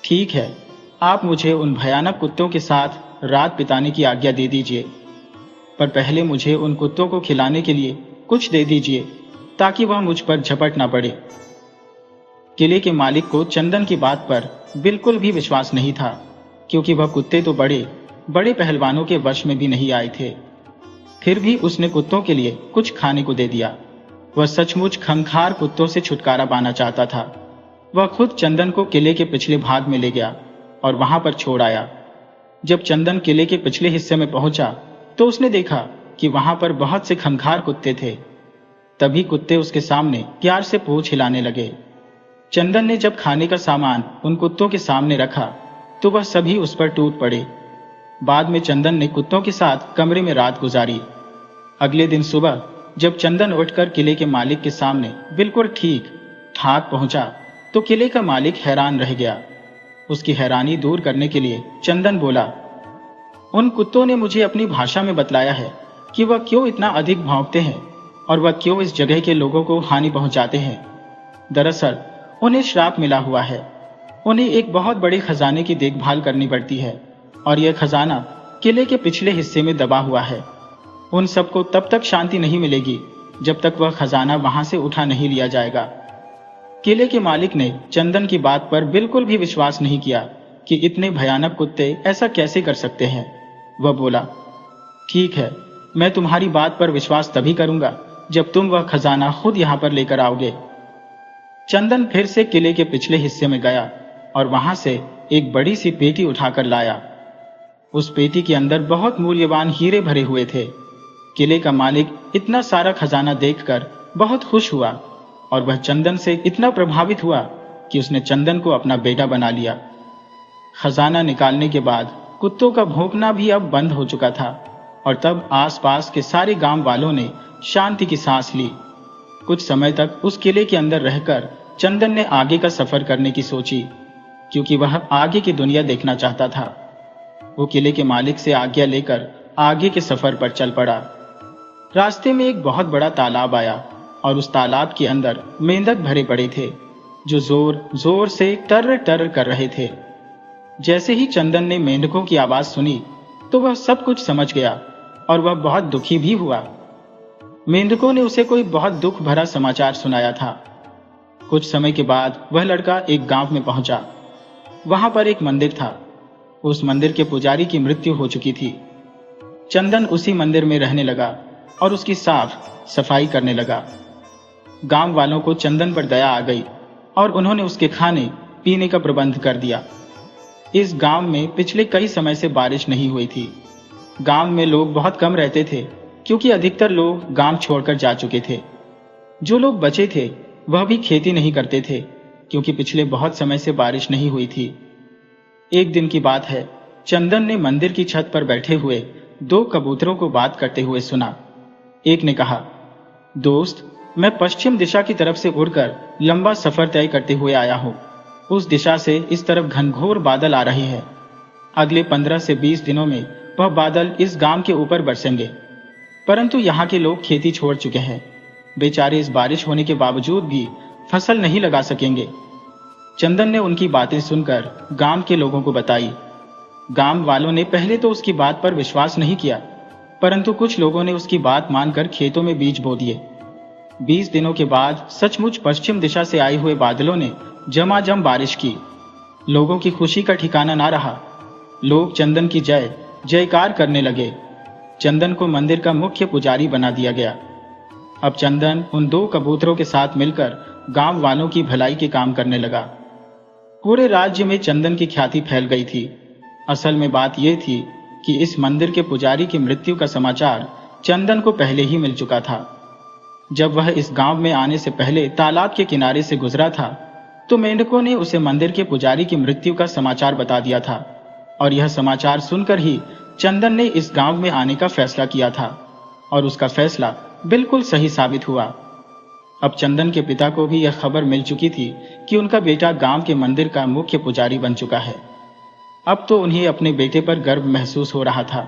ठीक है, आप मुझे उन भयानक कुत्तों के साथ रात बिताने की आज्ञा दे दीजिए, पर पहले मुझे उन कुत्तों को खिलाने के लिए कुछ दे दीजिए ताकि वह मुझ पर झपट ना पड़े। किले के मालिक को चंदन की बात पर बिल्कुल भी विश्वास नहीं था, क्योंकि वह कुत्ते तो बड़े बड़े पहलवानों के वश में भी नहीं आए थे। फिर भी उसने कुत्तों के लिए कुछ खाने को दे दिया। वह सचमुच खंखार कुत्तों से छुटकारा पाना चाहता था। वह खुद चंदन को किले के पिछले भाग में ले गया और वहां पर छोड़ आया। जब चंदन किले के पिछले हिस्से में पहुंचा तो उसने देखा कि वहां पर बहुत से खंखार कुत्ते थे। तभी कुत्ते उसके सामने प्यार से पूंछ हिलाने लगे। चंदन ने जब खाने का सामान उन कुत्तों के सामने रखा तो वह सभी उस पर टूट पड़े। बाद में चंदन ने कुत्तों के साथ कमरे में रात गुजारी। अगले दिन सुबह जब चंदन उठकर किले के मालिक के सामने बिल्कुल ठीक ठाक पहुंचा तो किले का मालिक हैरान रह गया। उसकी हैरानी दूर करने के लिए चंदन बोला, उन कुत्तों ने मुझे अपनी भाषा में बतलाया है कि वह क्यों इतना अधिक भौंकते हैं और वह क्यों इस जगह के लोगों को हानि पहुंचाते हैं। दरअसल उन्हें श्राप मिला हुआ है। उन्हें एक बहुत बड़े खजाने की देखभाल करनी पड़ती है और यह खजाना किले के पिछले हिस्से में दबा हुआ है। उन सबको तब तक शांति नहीं मिलेगी जब तक वह खजाना वहां से उठा नहीं लिया जाएगा। किले के मालिक ने चंदन की बात पर बिल्कुल भी विश्वास नहीं किया कि इतने भयानक कुत्ते ऐसा कैसे कर सकते हैं। वह बोला, ठीक है, मैं तुम्हारी बात पर विश्वास तभी करूंगा जब तुम वह खजाना खुद यहां पर लेकर आओगे। चंदन फिर से किले के पिछले हिस्से में गया और वहां से एक बड़ी सी पेटी उठाकर लाया। उस पेटी के अंदर बहुत मूल्यवान हीरे भरे हुए थे। किले का मालिक इतना सारा खजाना देखकर बहुत खुश हुआ और वह चंदन से इतना प्रभावित हुआ कि उसने चंदन को अपना बेटा बना लिया। खजाना निकालने के बाद कुत्तों का भौंकना भी अब बंद हो चुका था और तब आसपास के सारे गांव वालों ने शांति की सांस ली। कुछ समय तक उस किले के अंदर रहकर चंदन ने आगे का सफर करने की सोची, क्योंकि वह आगे की दुनिया देखना चाहता था। वो किले के मालिक से आज्ञा लेकर आगे के सफर पर चल पड़ा। रास्ते में एक बहुत बड़ा तालाब आया और उस तालाब के अंदर मेंढक भरे पड़े थे जो जोर जोर से टर टर कर रहे थे। जैसे ही चंदन ने मेंढकों की आवाज सुनी तो वह सब कुछ समझ गया और वह बहुत दुखी भी हुआ। मेंढकों ने उसे कोई बहुत दुख भरा समाचार सुनाया था। कुछ समय के बाद वह लड़का एक गांव में पहुंचा। वहां पर एक मंदिर था। उस मंदिर के पुजारी की मृत्यु हो चुकी थी। चंदन उसी मंदिर में रहने लगा और उसकी साफ सफाई करने लगा। गांव वालों को चंदन पर दया आ गई और उन्होंने उसके खाने पीने का प्रबंध कर दिया। इस गांव में पिछले कई समय से बारिश नहीं हुई थी। गांव में लोग बहुत कम रहते थे क्योंकि अधिकतर लोग गांव छोड़कर जा चुके थे। जो लोग बचे थे वह भी खेती नहीं करते थे क्योंकि पिछले बहुत समय से बारिश नहीं हुई थी। एक दिन की बात है, चंदन ने मंदिर की छत पर बैठे हुए 2 कबूतरों को बात करते हुए सुना। एक ने कहा, दोस्त, मैं पश्चिम दिशा की तरफ से उड़कर लंबा सफर तय करते हुए आया हूं। उस दिशा से इस तरफ घनघोर बादल आ रहे हैं। अगले 15 से 20 दिनों में वह बादल इस गांव के ऊपर बरसेंगे, परंतु यहाँ के लोग खेती छोड़ चुके हैं। बेचारे इस बारिश होने के बावजूद भी फसल नहीं लगा सकेंगे। चंदन ने उनकी बातें सुनकर गांव के लोगों को बताई। गांव वालों ने पहले तो उसकी बात पर विश्वास नहीं किया, परंतु कुछ लोगों ने उसकी बात मानकर खेतों में बीज बो दिए। 20 दिनों के बाद सचमुच पश्चिम दिशा से आए हुए बादलों ने झमाझम बारिश की। लोगों की खुशी का ठिकाना ना रहा। लोग चंदन की जय जयकार करने लगे। चंदन को मंदिर का मुख्य पुजारी बना दिया गया। अब चंदन उन 2 कबूतरों के साथ मिलकर गांव वालों की भलाई के काम करने लगा। पूरे राज्य में चंदन की ख्याति फैल गई थी। असल में बात यह थी कि इस मंदिर के पुजारी की मृत्यु का समाचार चंदन को पहले ही मिल चुका था। जब वह इस गांव में आने से पहले तालाब के किनारे से गुजरा था तो मेंढकों ने उसे मंदिर के पुजारी की मृत्यु का समाचार बता दिया था और यह समाचार सुनकर ही चंदन ने इस गांव में आने का फैसला किया था और उसका फैसला बिल्कुल सही साबित हुआ। अब चंदन के पिता को भी यह खबर मिल चुकी थी कि उनका बेटा गांव के मंदिर का मुख्य पुजारी बन चुका है। अब तो उन्हें अपने बेटे पर गर्व महसूस हो रहा था।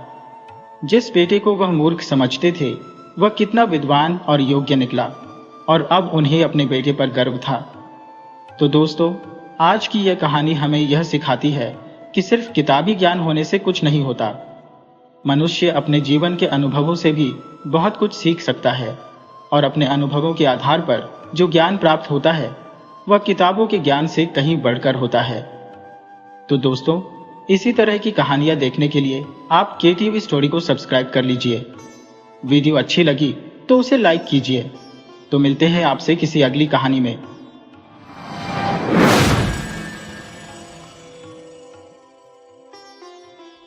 जिस बेटे को वह मूर्ख समझते थे वह कितना विद्वान और योग्य निकला और अब उन्हें अपने बेटे पर गर्व था। तो दोस्तों, आज की यह कहानी हमें यह सिखाती है कि सिर्फ किताबी ज्ञान होने से कुछ नहीं होता। मनुष्य अपने जीवन के अनुभवों से भी बहुत कुछ सीख सकता है और अपने अनुभवों के आधार पर जो ज्ञान प्राप्त होता है वह किताबों के ज्ञान से कहीं बढ़कर होता है। तो दोस्तों, इसी तरह की कहानियां देखने के लिए आप KTV स्टोरी को सब्सक्राइब कर लीजिए। वीडियो अच्छी लगी तो उसे लाइक कीजिए। तो मिलते हैं आपसे किसी अगली कहानी में।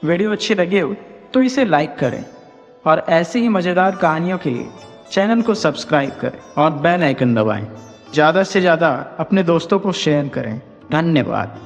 वीडियो अच्छी लगी हो तो इसे लाइक करें और ऐसी ही मज़ेदार कहानियों के लिए चैनल को सब्सक्राइब करें और बेल आइकन दबाएं। ज़्यादा से ज़्यादा अपने दोस्तों को शेयर करें। धन्यवाद।